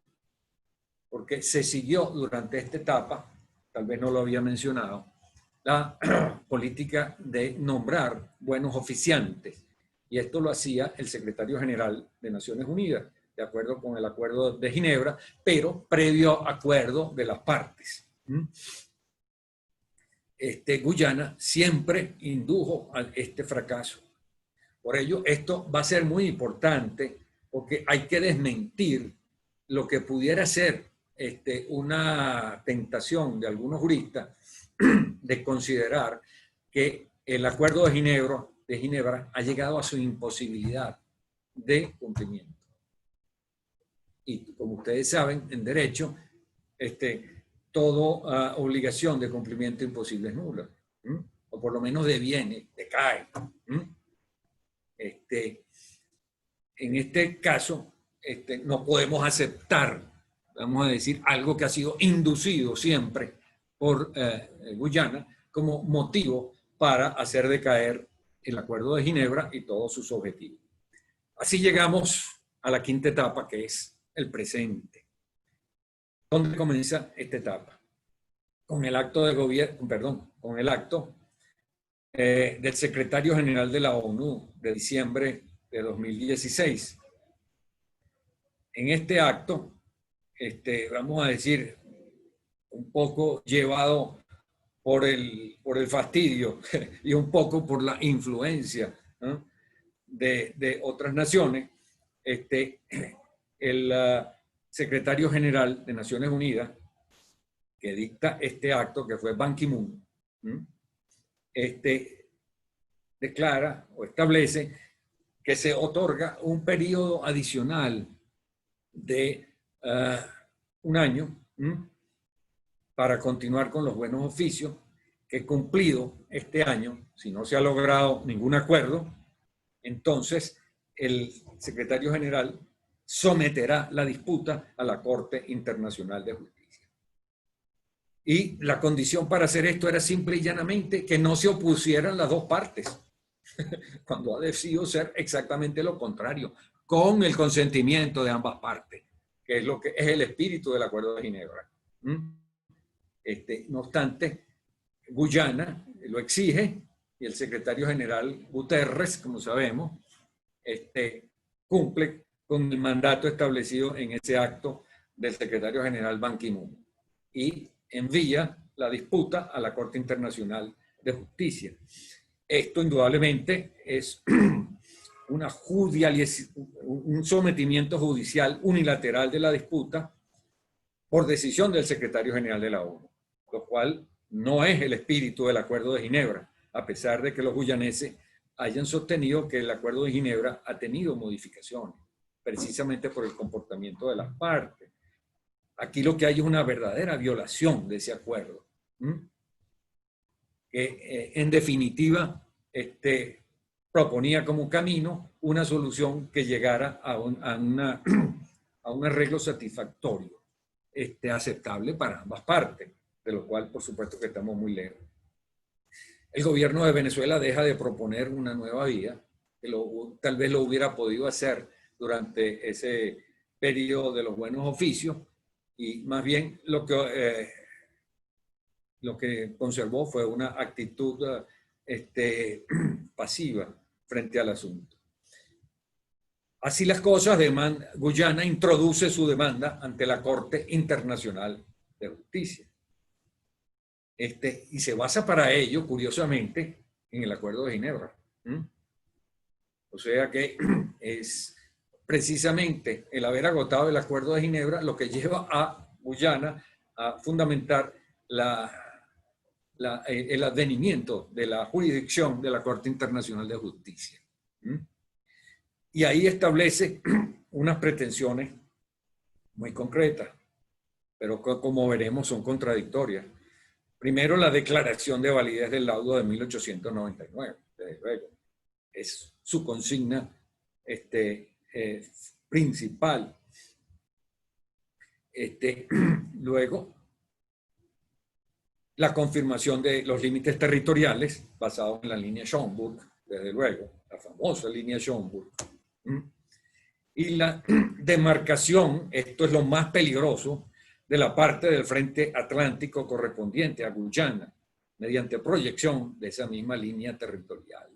Speaker 2: porque se siguió durante esta etapa, tal vez no lo había mencionado, la política de nombrar buenos oficiantes, y esto lo hacía el secretario general de Naciones Unidas, de acuerdo con el Acuerdo de Ginebra, pero previo acuerdo de las partes. Guyana siempre indujo a este fracaso. Por ello, esto va a ser muy importante, porque hay que desmentir lo que pudiera ser una tentación de algunos juristas de considerar que el Acuerdo de Ginebra ha llegado a su imposibilidad de cumplimiento. Y como ustedes saben, en derecho, toda obligación de cumplimiento imposible es nula, o por lo menos deviene, decae. En este caso, no podemos aceptar, vamos a decir, algo que ha sido inducido siempre por Guyana como motivo para hacer decaer el Acuerdo de Ginebra y todos sus objetivos. Así llegamos a la quinta etapa, que es el presente. ¿Dónde comienza esta etapa? Con el acto de gobierno, perdón, con el acto del secretario general de la ONU de diciembre de 2016. En este acto, vamos a decir, un poco llevado por el fastidio y un poco por la influencia, ¿no?, de otras naciones, el secretario general de Naciones Unidas, que dicta este acto, que fue Ban Ki-moon, declara o establece que se otorga un periodo adicional de un año para continuar con los buenos oficios, que cumplido este año, si no se ha logrado ningún acuerdo, entonces el secretario general someterá la disputa a la Corte Internacional de Justicia. Y la condición para hacer esto era simple y llanamente que no se opusieran las dos partes, cuando ha decidido ser exactamente lo contrario, con el consentimiento de ambas partes, que es lo que es el espíritu del Acuerdo de Ginebra. No obstante, Guyana lo exige y el secretario general Guterres, como sabemos, cumple con el mandato establecido en ese acto del secretario general Ban Ki-moon y envía la disputa a la Corte Internacional de Justicia. Esto indudablemente es un sometimiento judicial unilateral de la disputa por decisión del secretario general de la ONU, lo cual no es el espíritu del Acuerdo de Ginebra, a pesar de que los guyaneses hayan sostenido que el Acuerdo de Ginebra ha tenido modificaciones, precisamente por el comportamiento de las partes. Aquí lo que hay es una verdadera violación de ese acuerdo, que en definitiva proponía como camino una solución que llegara a un arreglo satisfactorio, aceptable para ambas partes, de lo cual por supuesto que estamos muy lejos. El gobierno de Venezuela deja de proponer una nueva vía, que tal vez lo hubiera podido hacer durante ese periodo de los buenos oficios, y más bien lo que conservó fue una actitud pasiva frente al asunto. Así las cosas, Guyana introduce su demanda ante la Corte Internacional de Justicia. Y se basa para ello, curiosamente, en el Acuerdo de Ginebra. O sea que es precisamente el haber agotado el Acuerdo de Ginebra lo que lleva a Guyana a fundamentar el advenimiento de la jurisdicción de la Corte Internacional de Justicia. Y ahí establece unas pretensiones muy concretas, pero como veremos son contradictorias. Primero, la declaración de validez del laudo de 1899, desde luego. Es su consigna principal. Luego, la confirmación de los límites territoriales basados en la línea Schomburg, desde luego, la famosa línea Schomburg. Y la demarcación, esto es lo más peligroso, de la parte del frente atlántico correspondiente a Guyana, mediante proyección de esa misma línea territorial.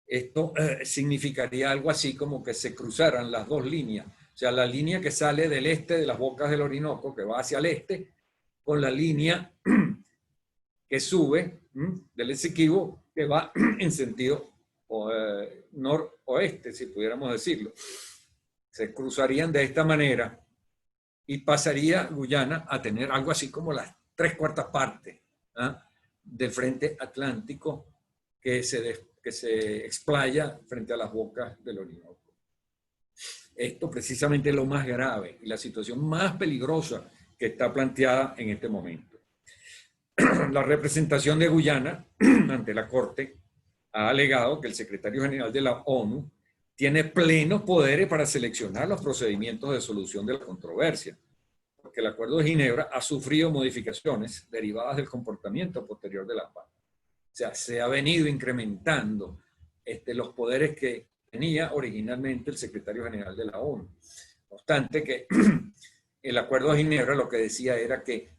Speaker 2: Esto significaría algo así como que se cruzaran las dos líneas, o sea, la línea que sale del este de las Bocas del Orinoco, que va hacia el este, con la línea que sube del Esequibo, que va en sentido noroeste, si pudiéramos decirlo. Se cruzarían de esta manera y pasaría Guyana a tener algo así como las 3/4 partes del frente atlántico que se explaya frente a las bocas del Orinoco. Esto precisamente es lo más grave y la situación más peligrosa que está planteada en este momento. La representación de Guyana ante la Corte ha alegado que el secretario general de la ONU tiene plenos poderes para seleccionar los procedimientos de solución de la controversia, porque el Acuerdo de Ginebra ha sufrido modificaciones derivadas del comportamiento posterior de la paz. O sea, se ha venido incrementando los poderes que tenía originalmente el secretario general de la ONU. No obstante que el Acuerdo de Ginebra lo que decía era que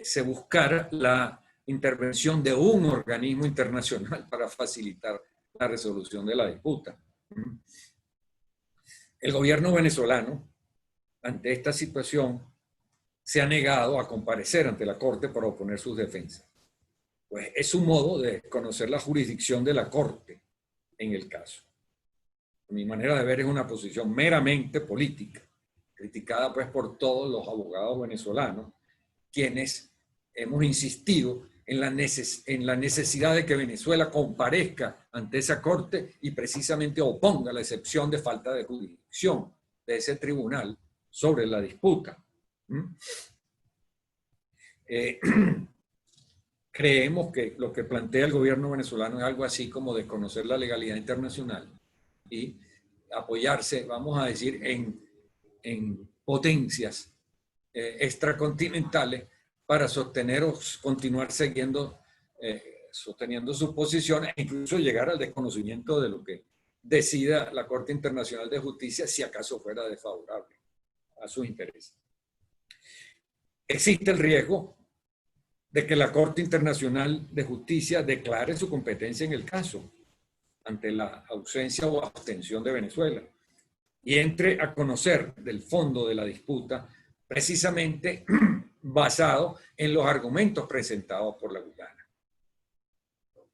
Speaker 2: se buscara la intervención de un organismo internacional para facilitar la resolución de la disputa. El gobierno venezolano, ante esta situación, se ha negado a comparecer ante la Corte para oponer sus defensas. Pues es un modo de conocer la jurisdicción de la Corte en el caso. A mi manera de ver es una posición meramente política, criticada pues por todos los abogados venezolanos, quienes hemos insistido en la necesidad de que Venezuela comparezca ante esa Corte y precisamente oponga la excepción de falta de jurisdicción de ese tribunal sobre la disputa. Creemos que lo que plantea el gobierno venezolano es algo así como desconocer la legalidad internacional y apoyarse, vamos a decir, en potencias extracontinentales para sostener o continuar sosteniendo sus posiciones e incluso llegar al desconocimiento de lo que decida la Corte Internacional de Justicia si acaso fuera desfavorable a sus intereses. Existe el riesgo de que la Corte Internacional de Justicia declare su competencia en el caso ante la ausencia o abstención de Venezuela y entre a conocer del fondo de la disputa precisamente basado en los argumentos presentados por la Guyana.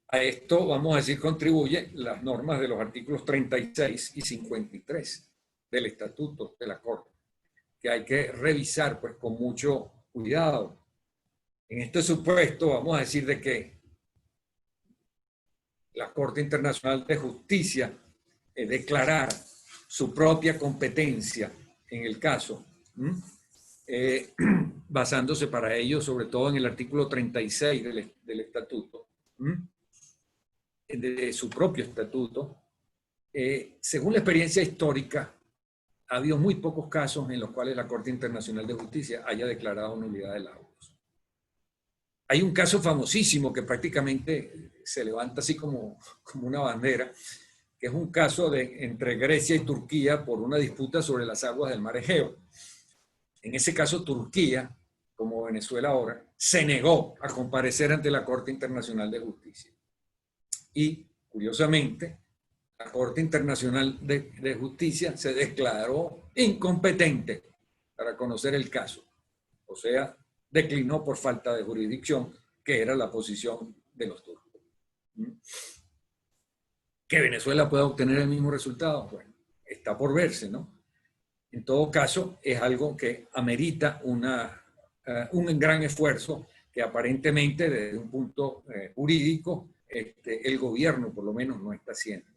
Speaker 2: A esto, vamos a decir, contribuyen las normas de los artículos 36 y 53 del Estatuto de la Corte, que hay que revisar pues con mucho cuidado. En este supuesto, vamos a decir de que la Corte Internacional de Justicia declarar su propia competencia en el caso, basándose para ello sobre todo en el artículo 36 del Estatuto, de su propio Estatuto. Según la experiencia histórica, ha habido muy pocos casos en los cuales la Corte Internacional de Justicia haya declarado nulidad de laudos. Hay un caso famosísimo que prácticamente se levanta así como una bandera, que es un caso entre Grecia y Turquía por una disputa sobre las aguas del mar Egeo. En ese caso, Turquía, como Venezuela ahora, se negó a comparecer ante la Corte Internacional de Justicia. Y, curiosamente, la Corte Internacional de Justicia se declaró incompetente para conocer el caso. O sea, declinó por falta de jurisdicción, que era la posición de los turcos. ¿Que Venezuela pueda obtener el mismo resultado? Bueno, está por verse, ¿no? En todo caso, es algo que amerita un gran esfuerzo que aparentemente desde un punto jurídico el gobierno por lo menos no está haciendo.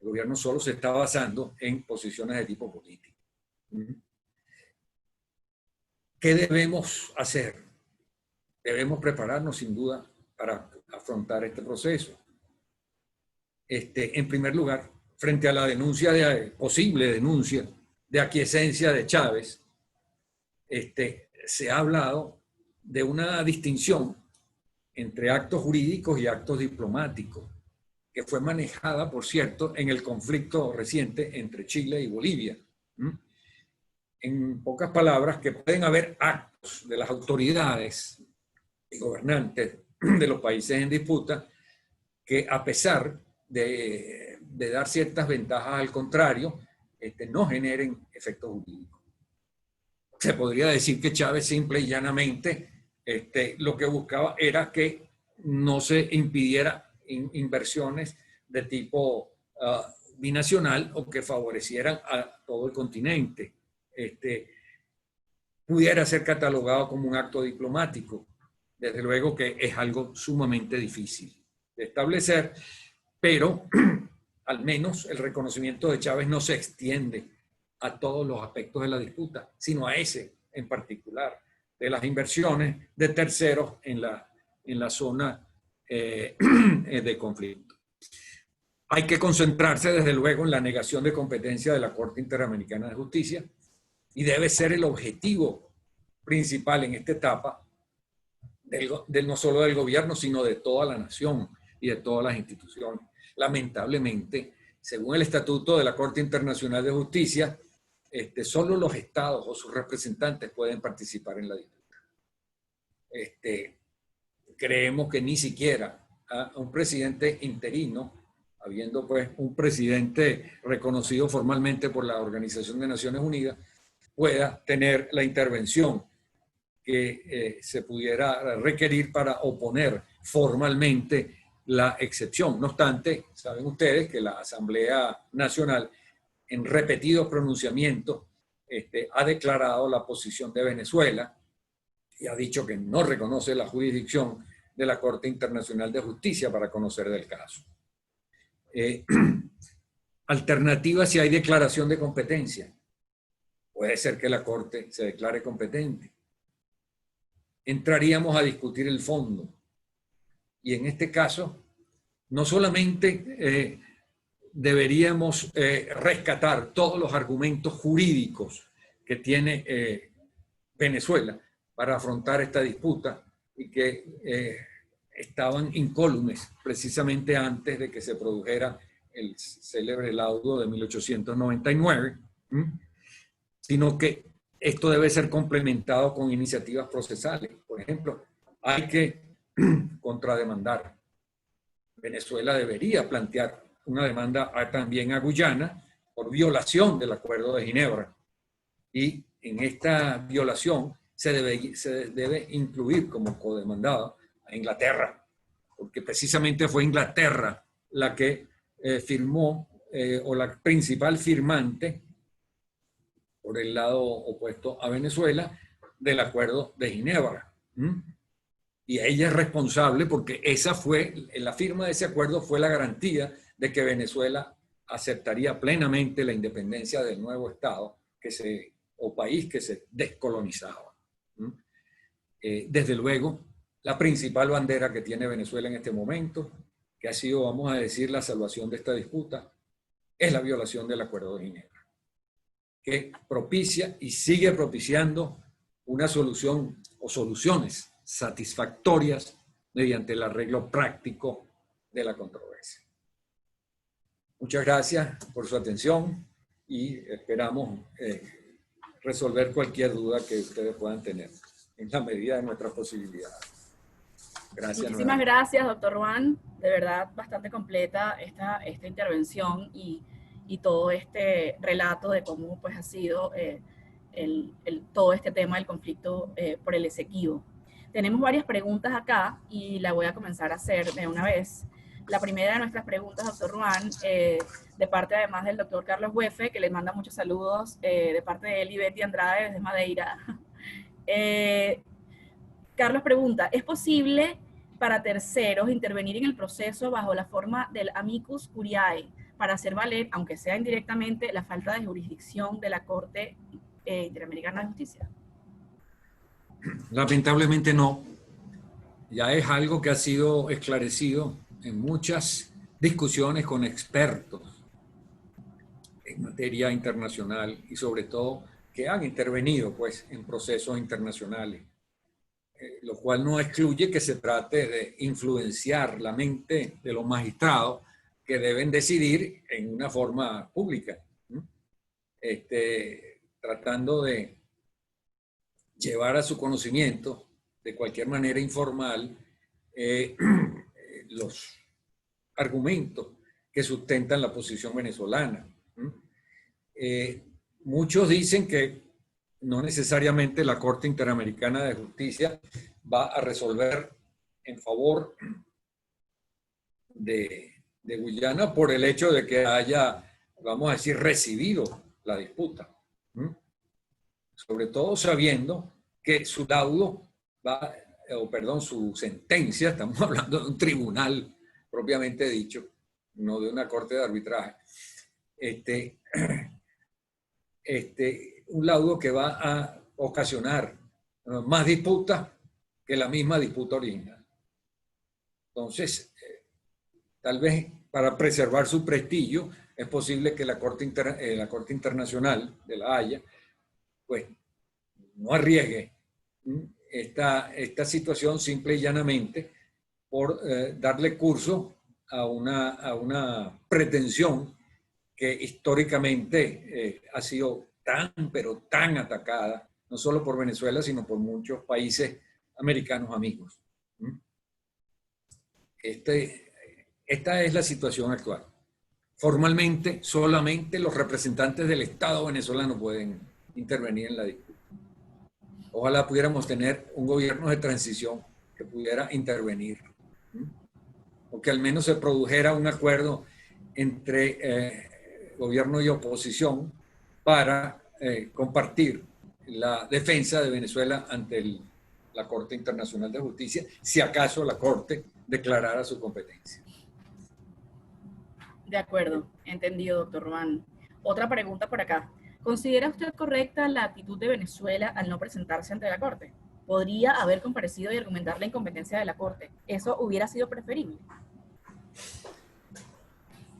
Speaker 2: El gobierno solo se está basando en posiciones de tipo político. ¿Qué debemos hacer? Debemos prepararnos sin duda para afrontar este proceso. En primer lugar, frente a la posible denuncia de aquiescencia de Chávez, se ha hablado de una distinción entre actos jurídicos y actos diplomáticos, que fue manejada, por cierto, en el conflicto reciente entre Chile y Bolivia. En pocas palabras, que pueden haber actos de las autoridades y gobernantes de los países en disputa que, a pesar de dar ciertas ventajas al contrario, no generen efectos jurídicos. Se podría decir que Chávez simple y llanamente lo que buscaba era que no se impidiera inversiones de tipo binacional o que favorecieran a todo el continente. Pudiera ser catalogado como un acto diplomático, desde luego que es algo sumamente difícil de establecer, pero al menos el reconocimiento de Chávez no se extiende a todos los aspectos de la disputa, sino a ese en particular, de las inversiones de terceros en la zona de conflicto. Hay que concentrarse, desde luego, en la negación de competencia de la Corte Interamericana de Justicia y debe ser el objetivo principal en esta etapa no solo del gobierno, sino de toda la nación y de todas las instituciones. Lamentablemente, según el Estatuto de la Corte Internacional de Justicia, solo los estados o sus representantes pueden participar en la disputa. Creemos que ni siquiera a un presidente interino, habiendo pues un presidente reconocido formalmente por la Organización de Naciones Unidas, pueda tener la intervención que se pudiera requerir para oponer formalmente la excepción. No obstante, saben ustedes que la Asamblea Nacional, en repetidos pronunciamientos, ha declarado la posición de Venezuela y ha dicho que no reconoce la jurisdicción de la Corte Internacional de Justicia para conocer del caso. Alternativa si hay declaración de competencia. Puede ser que la Corte se declare competente. Entraríamos a discutir el fondo. Y en este caso, no solamente deberíamos rescatar todos los argumentos jurídicos que tiene Venezuela para afrontar esta disputa y que estaban incólumes precisamente antes de que se produjera el célebre laudo de 1899, sino que esto debe ser complementado con iniciativas procesales. Por ejemplo, hay que contrademandar. Venezuela debería plantear una demanda también a Guyana por violación del Acuerdo de Ginebra. Y en esta violación se debe incluir como codemandado a Inglaterra, porque precisamente fue Inglaterra la que firmó, o la principal firmante, por el lado opuesto a Venezuela, del Acuerdo de Ginebra. Y ella es responsable porque la firma de ese acuerdo fue la garantía de que Venezuela aceptaría plenamente la independencia del nuevo Estado o país que se descolonizaba. Desde luego, la principal bandera que tiene Venezuela en este momento, que ha sido, vamos a decir, la salvación de esta disputa, es la violación del Acuerdo de Ginebra, que propicia y sigue propiciando una solución o soluciones satisfactorias mediante el arreglo práctico de la controversia. Muchas gracias por su atención y esperamos resolver cualquier duda que ustedes puedan tener en la medida de nuestras posibilidades. Gracias.
Speaker 1: Muchísimas gracias, doctor Juan. De verdad, bastante completa esta intervención y todo este relato de cómo pues, ha sido todo este tema del conflicto por el Esequibo. Tenemos varias preguntas acá y la voy a comenzar a hacer de una vez. La primera de nuestras preguntas, doctor Juan, de parte además del doctor Carlos Huefe, que le manda muchos saludos de parte de él y Betty Andrade desde Madeira. Carlos pregunta, ¿es posible para terceros intervenir en el proceso bajo la forma del amicus curiae para hacer valer, aunque sea indirectamente, la falta de jurisdicción de la Corte Interamericana de Justicia?
Speaker 2: Lamentablemente no. Ya es algo que ha sido esclarecido en muchas discusiones con expertos en materia internacional y sobre todo que han intervenido pues, en procesos internacionales. Lo cual no excluye que se trate de influenciar la mente de los magistrados que deben decidir en una forma pública, tratando de llevar a su conocimiento de cualquier manera informal los argumentos que sustentan la posición venezolana. Muchos dicen que no necesariamente la Corte Interamericana de Justicia va a resolver en favor de Guyana por el hecho de que haya, vamos a decir, recibido la disputa. Sobre todo sabiendo que su laudo va o perdón, su sentencia, estamos hablando de un tribunal propiamente dicho, no de una corte de arbitraje, un laudo que va a ocasionar más disputas que la misma disputa original. Entonces, tal vez para preservar su prestigio, es posible que la Corte Internacional de La Haya, pues, no arriesgue esta situación simple y llanamente por darle curso a una pretensión que históricamente ha sido tan, pero tan atacada, no solo por Venezuela, sino por muchos países americanos amigos. Esta es la situación actual. Formalmente, solamente los representantes del Estado venezolano pueden intervenir en la disputa. Ojalá pudiéramos tener un gobierno de transición que pudiera intervenir, o que al menos se produjera un acuerdo entre gobierno y oposición para compartir la defensa de Venezuela ante la Corte Internacional de Justicia, si acaso la Corte declarara su competencia.
Speaker 1: De acuerdo, entendido, doctor Román. Otra pregunta por acá. ¿Considera usted correcta la actitud de Venezuela al no presentarse ante la Corte? ¿Podría haber comparecido y argumentar la incompetencia de la Corte? ¿Eso hubiera sido preferible?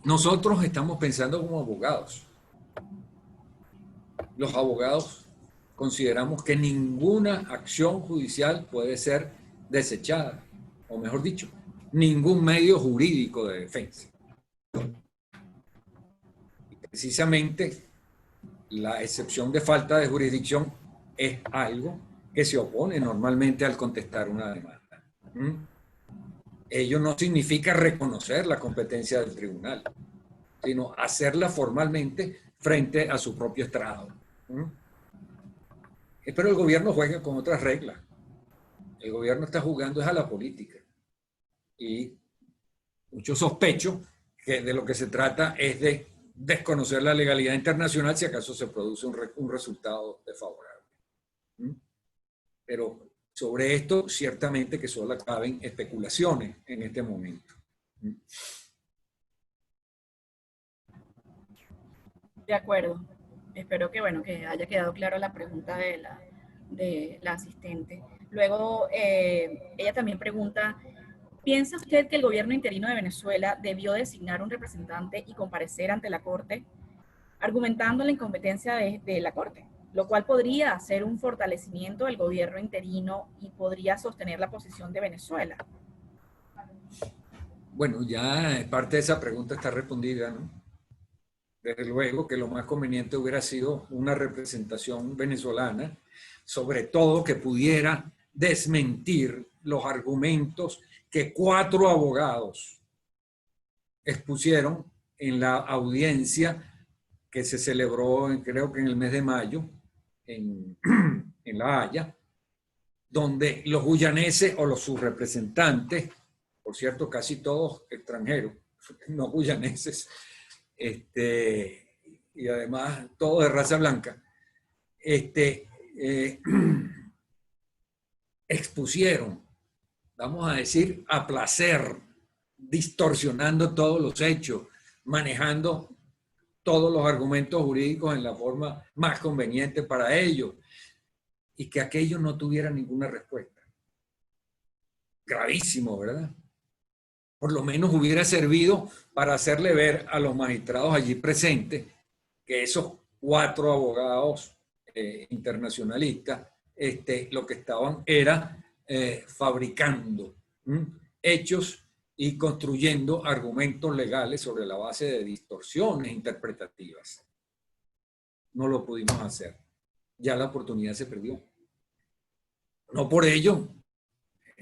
Speaker 2: Nosotros estamos pensando como abogados. Los abogados consideramos que ninguna acción judicial puede ser desechada, o mejor dicho, ningún medio jurídico de defensa. Y precisamente la excepción de falta de jurisdicción es algo que se opone normalmente al contestar una demanda. Ello no significa reconocer la competencia del tribunal, sino hacerla formalmente frente a su propio estrado. Pero el gobierno juega con otras reglas. El gobierno está jugando es a la política. Y mucho sospecho que de lo que se trata es de desconocer la legalidad internacional si acaso se produce un resultado desfavorable. Pero sobre esto ciertamente que solo caben especulaciones en este momento.
Speaker 1: De acuerdo. Espero que, bueno, que haya quedado clara la pregunta de la asistente. Luego, ella también pregunta, ¿piensa usted que el gobierno interino de Venezuela debió designar un representante y comparecer ante la Corte, argumentando la incompetencia de la Corte, lo cual podría ser un fortalecimiento del gobierno interino y podría sostener la posición de Venezuela?
Speaker 2: Bueno, ya parte de esa pregunta está respondida, ¿no? Desde luego que lo más conveniente hubiera sido una representación venezolana, sobre todo que pudiera desmentir los argumentos que 4 abogados expusieron en la audiencia que se celebró, creo que en el mes de mayo, en La Haya, donde los guyaneses o sus representantes, por cierto, casi todos extranjeros, no guyaneses, y además todos de raza blanca, expusieron, vamos a decir, a placer, distorsionando todos los hechos, manejando todos los argumentos jurídicos en la forma más conveniente para ellos, y que aquello no tuviera ninguna respuesta. Gravísimo, ¿verdad? Por lo menos hubiera servido para hacerle ver a los magistrados allí presentes que esos 4 abogados internacionalistas lo que estaban era fabricando hechos y construyendo argumentos legales sobre la base de distorsiones interpretativas. No lo pudimos hacer. Ya la oportunidad se perdió. No por ello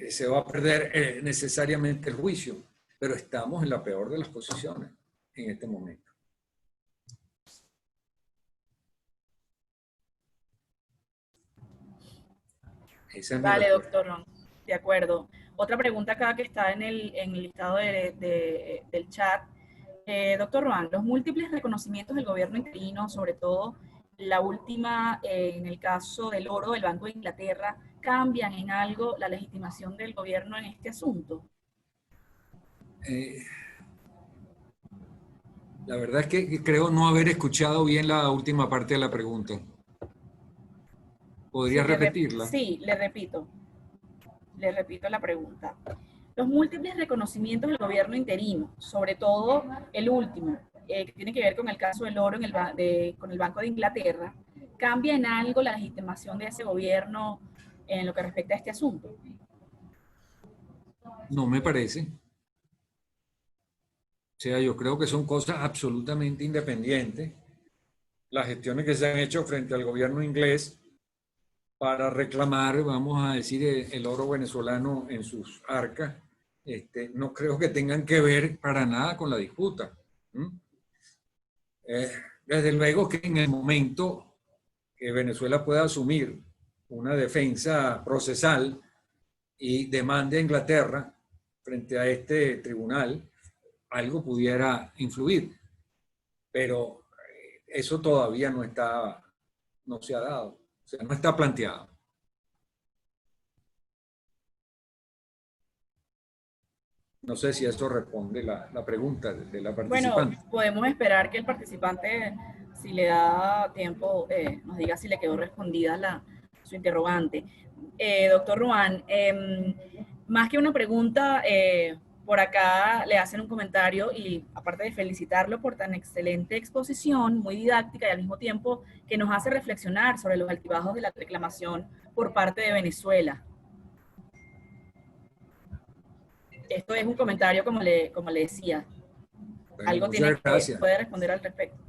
Speaker 2: se va a perder necesariamente el juicio, pero estamos en la peor de las posiciones en este momento.
Speaker 1: Vale, doctor Ron, de acuerdo. Otra pregunta acá que está en el listado del chat. Doctor Ron, los múltiples reconocimientos del gobierno interino, sobre todo la última en el caso del oro del Banco de Inglaterra, cambian en algo la legitimación del gobierno en este asunto?
Speaker 2: La verdad es que creo no haber escuchado bien la última parte de la pregunta. ¿Podrías repetirla?
Speaker 1: Sí, le repito la pregunta. Los múltiples reconocimientos del gobierno interino, sobre todo el último, que tiene que ver con el caso del oro con el Banco de Inglaterra, ¿cambia en algo la legitimación de ese gobierno en lo que respecta a este asunto?
Speaker 2: No me parece. O sea, yo creo que son cosas absolutamente independientes. Las gestiones que se han hecho frente al gobierno inglés para reclamar, vamos a decir, el oro venezolano en sus arcas, no creo que tengan que ver para nada con la disputa. Desde luego que en el momento que Venezuela pueda asumir una defensa procesal y demande a Inglaterra frente a este tribunal, algo pudiera influir, pero eso todavía no se ha dado, o sea, no está planteado. No sé si eso responde la pregunta de la
Speaker 1: Bueno,
Speaker 2: participante.
Speaker 1: podemos esperar que el participante, si le da tiempo, nos diga si le quedó respondida su interrogante. Doctor Ruan, más que una pregunta, por acá le hacen un comentario y aparte de felicitarlo por tan excelente exposición, muy didáctica y al mismo tiempo que nos hace reflexionar sobre los altibajos de la reclamación por parte de Venezuela. Esto es un comentario, como le decía.
Speaker 2: Bueno,
Speaker 1: Algo
Speaker 2: muchas gracias.
Speaker 1: puede responder al respecto.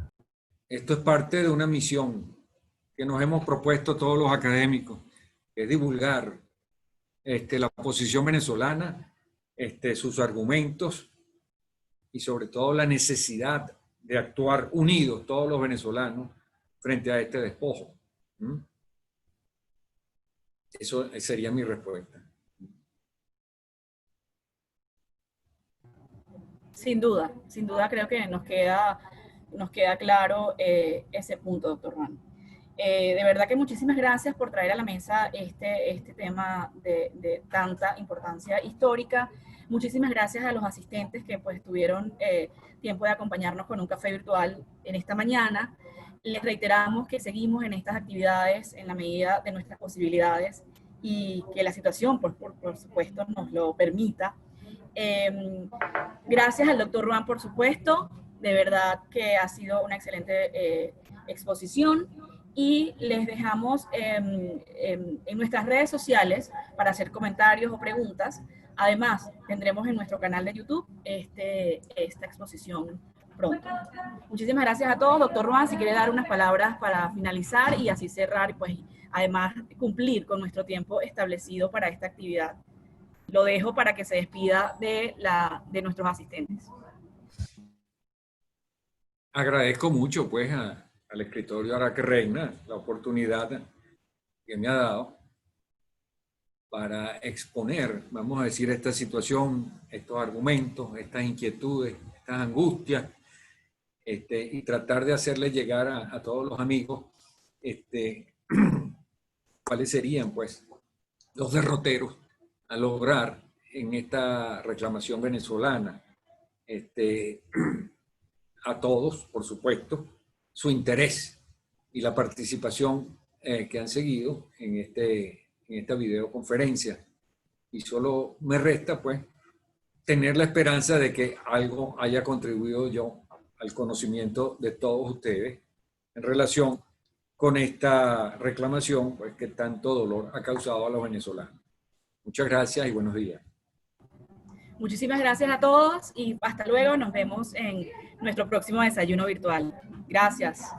Speaker 2: Esto es parte de una misión que nos hemos propuesto todos los académicos, que es divulgar la posición venezolana, sus argumentos y sobre todo la necesidad de actuar unidos todos los venezolanos frente a este despojo. Eso sería mi respuesta.
Speaker 1: Sin duda creo que nos queda claro ese punto, doctor Juan. De verdad que muchísimas gracias por traer a la mesa este tema de tanta importancia histórica. Muchísimas gracias a los asistentes que pues tuvieron tiempo de acompañarnos con un café virtual en esta mañana. Les reiteramos que seguimos en estas actividades en la medida de nuestras posibilidades y que la situación, por supuesto, nos lo permita. Gracias al doctor Ruan, por supuesto. De verdad que ha sido una excelente exposición. Y les dejamos en nuestras redes sociales para hacer comentarios o preguntas. Además, tendremos en nuestro canal de YouTube esta exposición pronto. Muchísimas gracias a todos. Doctor Ruan, si quiere dar unas palabras para finalizar y así cerrar, pues además cumplir con nuestro tiempo establecido para esta actividad. Lo dejo para que se despida de nuestros asistentes.
Speaker 2: Agradezco mucho pues al escritorio Araque Reina la oportunidad que me ha dado para exponer, vamos a decir, esta situación, estos argumentos, estas inquietudes, estas angustias, y tratar de hacerle llegar a todos los amigos cuáles serían pues los derroteros a lograr en esta reclamación venezolana. A todos, por supuesto, su interés y la participación que han seguido en esta videoconferencia. Y solo me resta, pues, tener la esperanza de que algo haya contribuido yo al conocimiento de todos ustedes en relación con esta reclamación, pues, que tanto dolor ha causado a los venezolanos. Muchas gracias y buenos días.
Speaker 1: Muchísimas gracias a todos y hasta luego. Nos vemos en nuestro próximo desayuno virtual. Gracias.